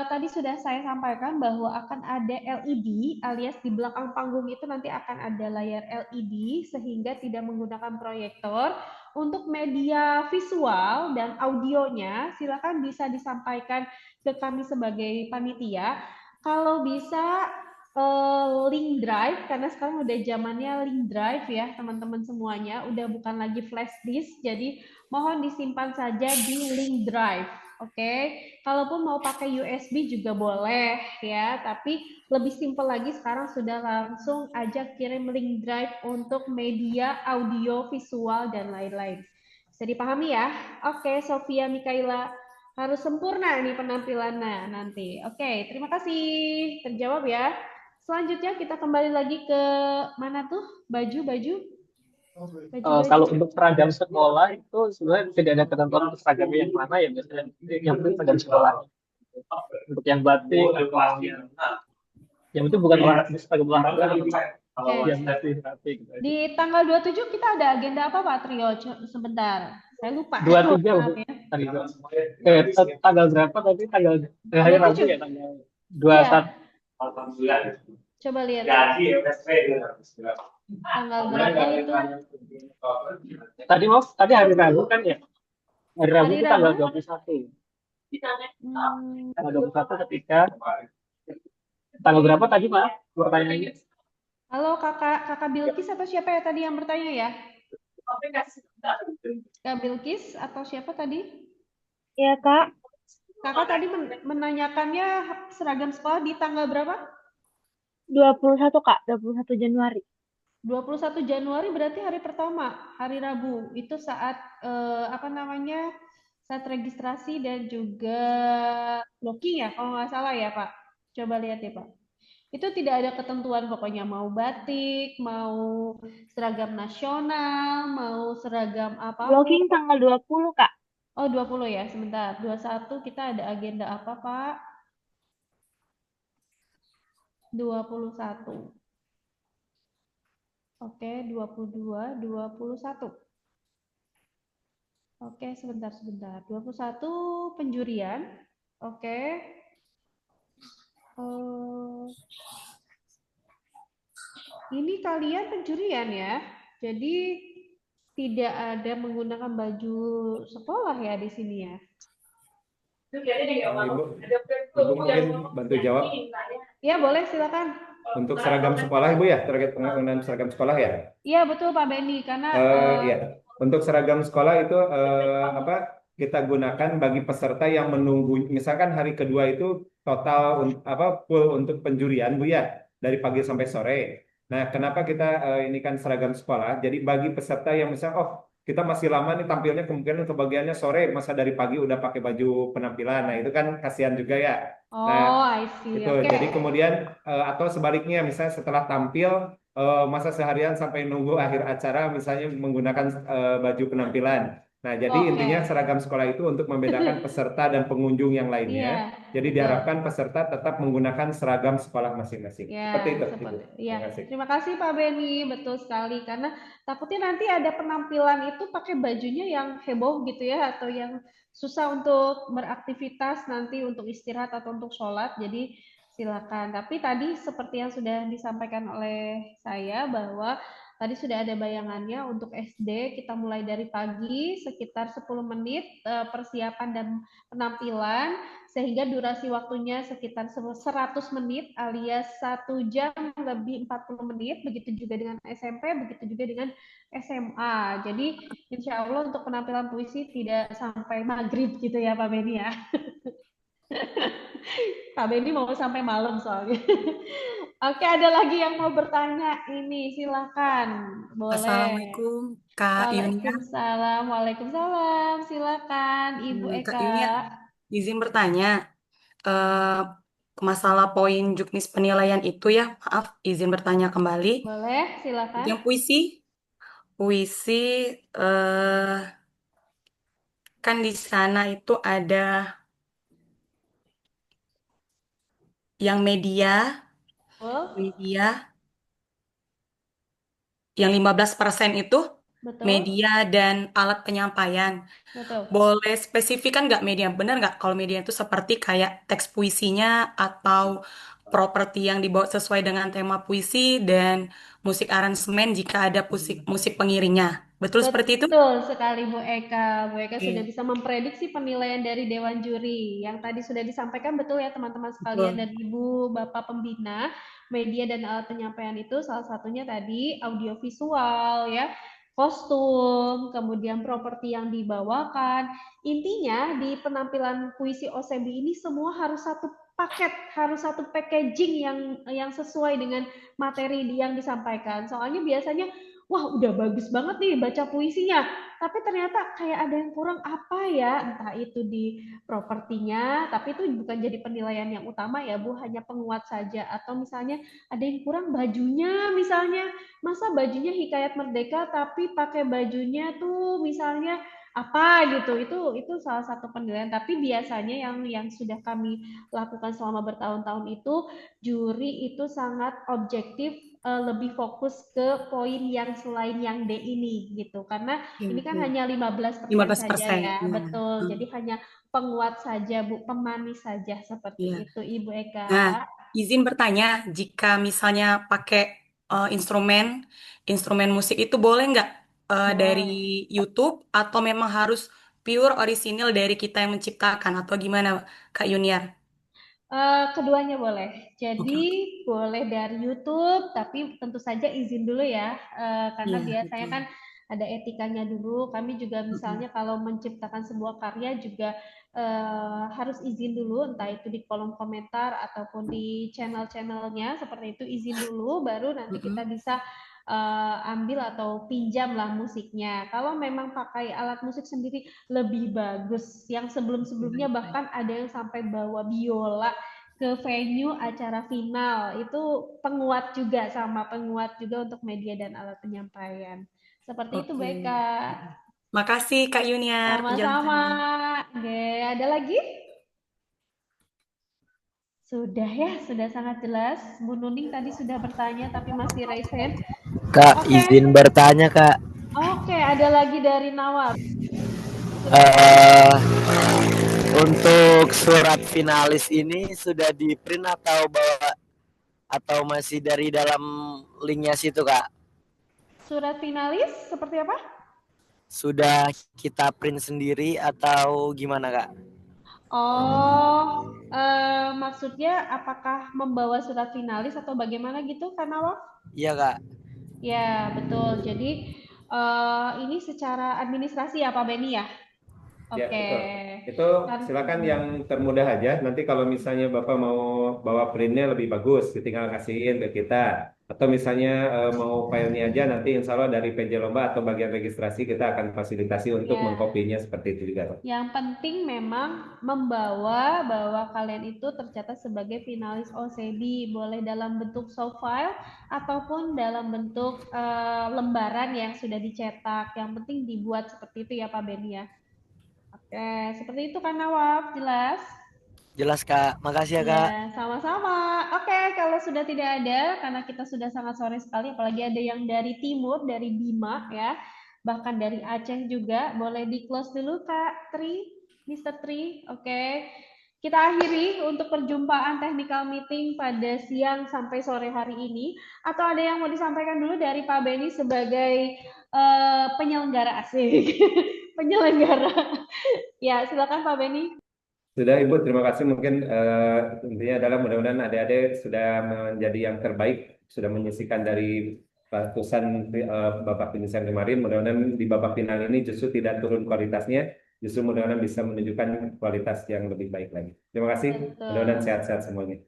Tadi sudah saya sampaikan bahwa akan ada LED alias di belakang panggung itu nanti akan ada layar LED sehingga tidak menggunakan proyektor. Untuk media visual dan audionya silakan bisa disampaikan ke kami sebagai panitia. Kalau bisa link drive, karena sekarang udah zamannya link drive ya teman-teman semuanya, udah bukan lagi flash disk, jadi mohon disimpan saja di link drive. Oke, kalaupun mau pakai USB juga boleh ya, tapi lebih simpel lagi sekarang sudah langsung aja kirim link drive untuk media audio, visual, dan lain-lain. Bisa dipahami ya? Oke, Sofia Mikaela, harus sempurna nih penampilannya nanti. Oke, terima kasih. Terjawab ya. Selanjutnya kita kembali lagi ke mana tuh? Baju-baju. Kalau untuk seragam sekolah itu sebenarnya tidak ada ketentuan untuk seragamnya yang mana ya, biasanya yang penting seragam sekolah. Untuk yang batik atau yang itu bukan seragam olahraga, yang batik gitu. Di tanggal 27 kita ada agenda apa Pak Trio? Sebentar, saya lupa. 23 ya. Tanggal berapa tadi? Tanggal hari Rabu ya, tanggal 21. Ya. Coba lihat. Tanggal berapa itu? Tadi hari Rabu kan ya? Hari Rabu itu tanggal 21. Tanggal 21 ketika tanggal berapa tadi Pak? Pertanyaannya. Halo Kakak Bilkis atau siapa ya tadi yang bertanya ya? Kak Bilkis atau siapa tadi? Iya Kak. Kakak tadi menanyakannya seragam sekolah di tanggal berapa? 21 Kak, 21 Januari. 21 Januari berarti hari pertama, hari Rabu. Itu saat saat registrasi dan juga blocking ya, kalau nggak salah ya Pak. Coba lihat ya Pak. Itu tidak ada ketentuan pokoknya mau batik, mau seragam nasional, mau seragam apa. Blocking tanggal 20 Kak. Oh 20 ya, sebentar. 21 kita ada agenda apa Pak? 21. Oke, 22, 21. Oke, sebentar. 21 penjurian. Oke. Ini kalian penjurian ya. Jadi tidak ada menggunakan baju sekolah ya di sini ya. Ibu mungkin bantu jawab. Ya, boleh silakan. Untuk seragam sekolah Ibu ya, terkait penggunaan seragam sekolah ya? Iya, betul Pak Benny, karena ya. Untuk seragam sekolah itu kita gunakan bagi peserta yang menunggu, misalkan hari kedua itu total full untuk penjurian Bu ya, dari pagi sampai sore. Nah, kenapa kita ini kan seragam sekolah? Jadi bagi peserta yang misalnya kita masih lama nih tampilnya, kemungkinan kebagiannya sore, masa dari pagi udah pakai baju penampilan. Nah, itu kan kasihan juga ya. I see. Itu. Jadi kemudian atau sebaliknya misalnya setelah tampil masa seharian sampai nunggu akhir acara misalnya menggunakan baju penampilan. Nah, jadi intinya seragam sekolah itu untuk membedakan peserta dan pengunjung yang lainnya. Jadi diharapkan peserta tetap menggunakan seragam sekolah masing-masing. Seperti itu. Terima kasih Pak Benny, betul sekali. Karena takutnya nanti ada penampilan itu pakai bajunya yang heboh gitu ya, atau yang susah untuk beraktivitas nanti untuk istirahat atau untuk sholat. Jadi silakan. Tapi tadi seperti yang sudah disampaikan oleh saya bahwa tadi sudah ada bayangannya untuk SD, kita mulai dari pagi sekitar 10 menit persiapan dan penampilan, sehingga durasi waktunya sekitar 100 menit alias 1 jam lebih 40 menit, begitu juga dengan SMP, begitu juga dengan SMA. Jadi insya Allah untuk penampilan puisi tidak sampai maghrib gitu ya Pak Benny ya. Pak Benny mau sampai malam soalnya. Oke, ada lagi yang mau bertanya? Ini silakan. Boleh. Assalamualaikum Kak Yunia. Waalaikumsalam. Silakan Ibu Eka. Kak Yunia, izin bertanya. Masalah poin juknis penilaian itu ya, maaf, izin bertanya kembali. Boleh, silakan. Yang puisi kan di sana itu ada yang media yang 15% itu Betul. media dan alat penyampaian. Betul. Boleh spesifikan nggak media? Benar nggak kalau media itu seperti kayak teks puisinya atau properti yang dibawa sesuai dengan tema puisi dan musik aransemen jika ada musik pengiringnya. Betul seperti itu? Betul sekali Bu Eka. Bu Eka Oke. sudah bisa memprediksi penilaian dari Dewan Juri. Yang tadi sudah disampaikan betul ya teman-teman sekalian Betul. dan Ibu Bapak Pembina. Media dan alat penyampaian itu salah satunya tadi audiovisual ya, kostum, kemudian properti yang dibawakan. Intinya di penampilan puisi OSEBI ini semua harus satu paket, harus satu packaging yang sesuai dengan materi yang disampaikan. Soalnya biasanya wah udah bagus banget nih baca puisinya, tapi ternyata kayak ada yang kurang apa ya, entah itu di propertinya, tapi itu bukan jadi penilaian yang utama ya Bu, hanya penguat saja, atau misalnya ada yang kurang bajunya, misalnya masa bajunya Hikayat Merdeka tapi pakai bajunya tuh misalnya apa gitu, itu salah satu penilaian. Tapi biasanya yang sudah kami lakukan selama bertahun-tahun itu, juri itu sangat objektif, lebih fokus ke poin yang selain yang D ini gitu, karena ini kan hanya 15% saja ya, betul. Jadi hanya penguat saja Bu, pemanis saja seperti itu Ibu Eka. Nah, izin bertanya, jika misalnya pakai instrumen musik itu boleh nggak dari YouTube atau memang harus pure orisinil dari kita yang menciptakan atau gimana Kak Yuniar? Keduanya boleh. Jadi boleh dari YouTube, tapi tentu saja izin dulu ya, karena Iya, biasanya betul. kan ada etikanya dulu. Kami juga misalnya kalau menciptakan sebuah karya juga harus izin dulu, entah itu di kolom komentar ataupun di channel-channelnya, seperti itu izin dulu, baru nanti kita bisa ambil atau pinjam lah musiknya. Kalau memang pakai alat musik sendiri lebih bagus. Yang sebelum-sebelumnya bahkan ada yang sampai bawa biola ke venue acara final. Itu penguat juga, sama penguat juga untuk media dan alat penyampaian. Seperti itu, Beka. Makasih Kak Yuniar Sama-sama. penjelasannya. Oke, ada lagi? Sudah ya, sudah sangat jelas. Bu Nuning tadi sudah bertanya tapi masih raise hand. Kak, izin bertanya Kak. Oke, ada lagi dari Nawab. Untuk surat finalis ini sudah di print atau bawa atau masih dari dalam linknya situ Kak? Surat finalis seperti apa? Sudah kita print sendiri atau gimana Kak? Oh, maksudnya apakah membawa surat finalis atau bagaimana gitu, Kak Nawab? Iya Kak. Ya, betul. Jadi ini secara administrasi ya Pak Beni ya? Ya, Oke. betul. Itu silakan yang termudah aja. Nanti kalau misalnya Bapak mau bawa printnya lebih bagus, tinggal kasihin ke kita. Atau misalnya mau filenya aja, nanti insya Allah dari PJ Lomba atau bagian registrasi kita akan fasilitasi untuk Ya. mengkopinya seperti itu juga. Pak. Yang penting memang membawa bahwa kalian itu tercatat sebagai finalis OSEBI, boleh dalam bentuk soft file ataupun dalam bentuk lembaran yang sudah dicetak. Yang penting dibuat seperti itu ya Pak Beni ya. Oke, seperti itu kan Nawab, jelas? Jelas Kak, makasih ya Kak. Ya, sama-sama. Oke, kalau sudah tidak ada, karena kita sudah sangat sore sekali, apalagi ada yang dari timur, dari Bima ya, bahkan dari Aceh juga, boleh di close dulu Kak Tri, Mr. Tri. Oke, kita akhiri untuk perjumpaan technical meeting pada siang sampai sore hari ini. Atau ada yang mau disampaikan dulu dari Pak Beni sebagai penyelenggara asik, penyelenggara. Ya, silakan Pak Beni. Sudah Ibu, terima kasih. Mungkin intinya adalah mudah-mudahan adik-adik sudah menjadi yang terbaik, sudah menyisikan dari ratusan babak penyisihan kemarin. Mudah-mudahan di babak final ini justru tidak turun kualitasnya, justru mudah-mudahan bisa menunjukkan kualitas yang lebih baik lagi. Terima kasih, mudah-mudahan sehat-sehat semuanya.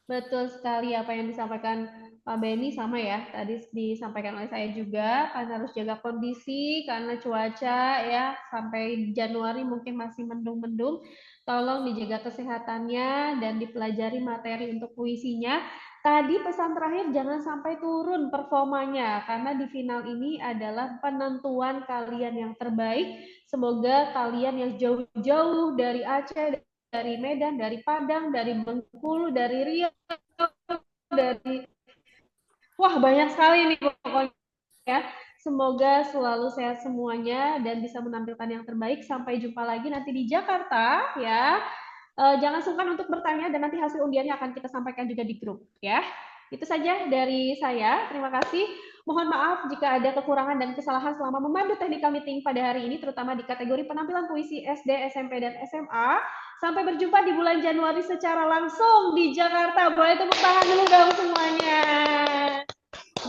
Betul sekali apa yang disampaikan Pak Beni, sama ya, tadi disampaikan oleh saya juga, karena harus jaga kondisi, karena cuaca ya, sampai Januari mungkin masih mendung-mendung, tolong dijaga kesehatannya dan dipelajari materi untuk puisinya, Tadi pesan terakhir jangan sampai turun performanya karena di final ini adalah penentuan kalian yang terbaik. Semoga kalian yang jauh-jauh dari Aceh, dari Medan, dari Padang, dari Bengkulu, dari Riau, dari wah banyak sekali nih pokoknya ya. Semoga selalu sehat semuanya dan bisa menampilkan yang terbaik. Sampai jumpa lagi nanti di Jakarta ya. Jangan sungkan untuk bertanya dan nanti hasil undiannya akan kita sampaikan juga di grup ya. Itu saja dari saya. Terima kasih. Mohon maaf jika ada kekurangan dan kesalahan selama memandu technical meeting pada hari ini, terutama di kategori penampilan puisi SD, SMP, dan SMA. Sampai berjumpa di bulan Januari secara langsung di Jakarta. Boleh tepuk tangan dulu dong semuanya.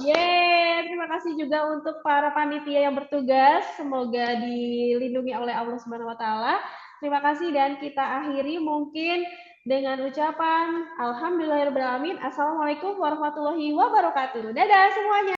Yeay, terima kasih juga untuk para panitia yang bertugas. Semoga dilindungi oleh Allah Subhanahu wa taala. Terima kasih dan kita akhiri mungkin dengan ucapan alhamdulillahirabbil alamin. Assalamualaikum warahmatullahi wabarakatuh. Dadah semuanya.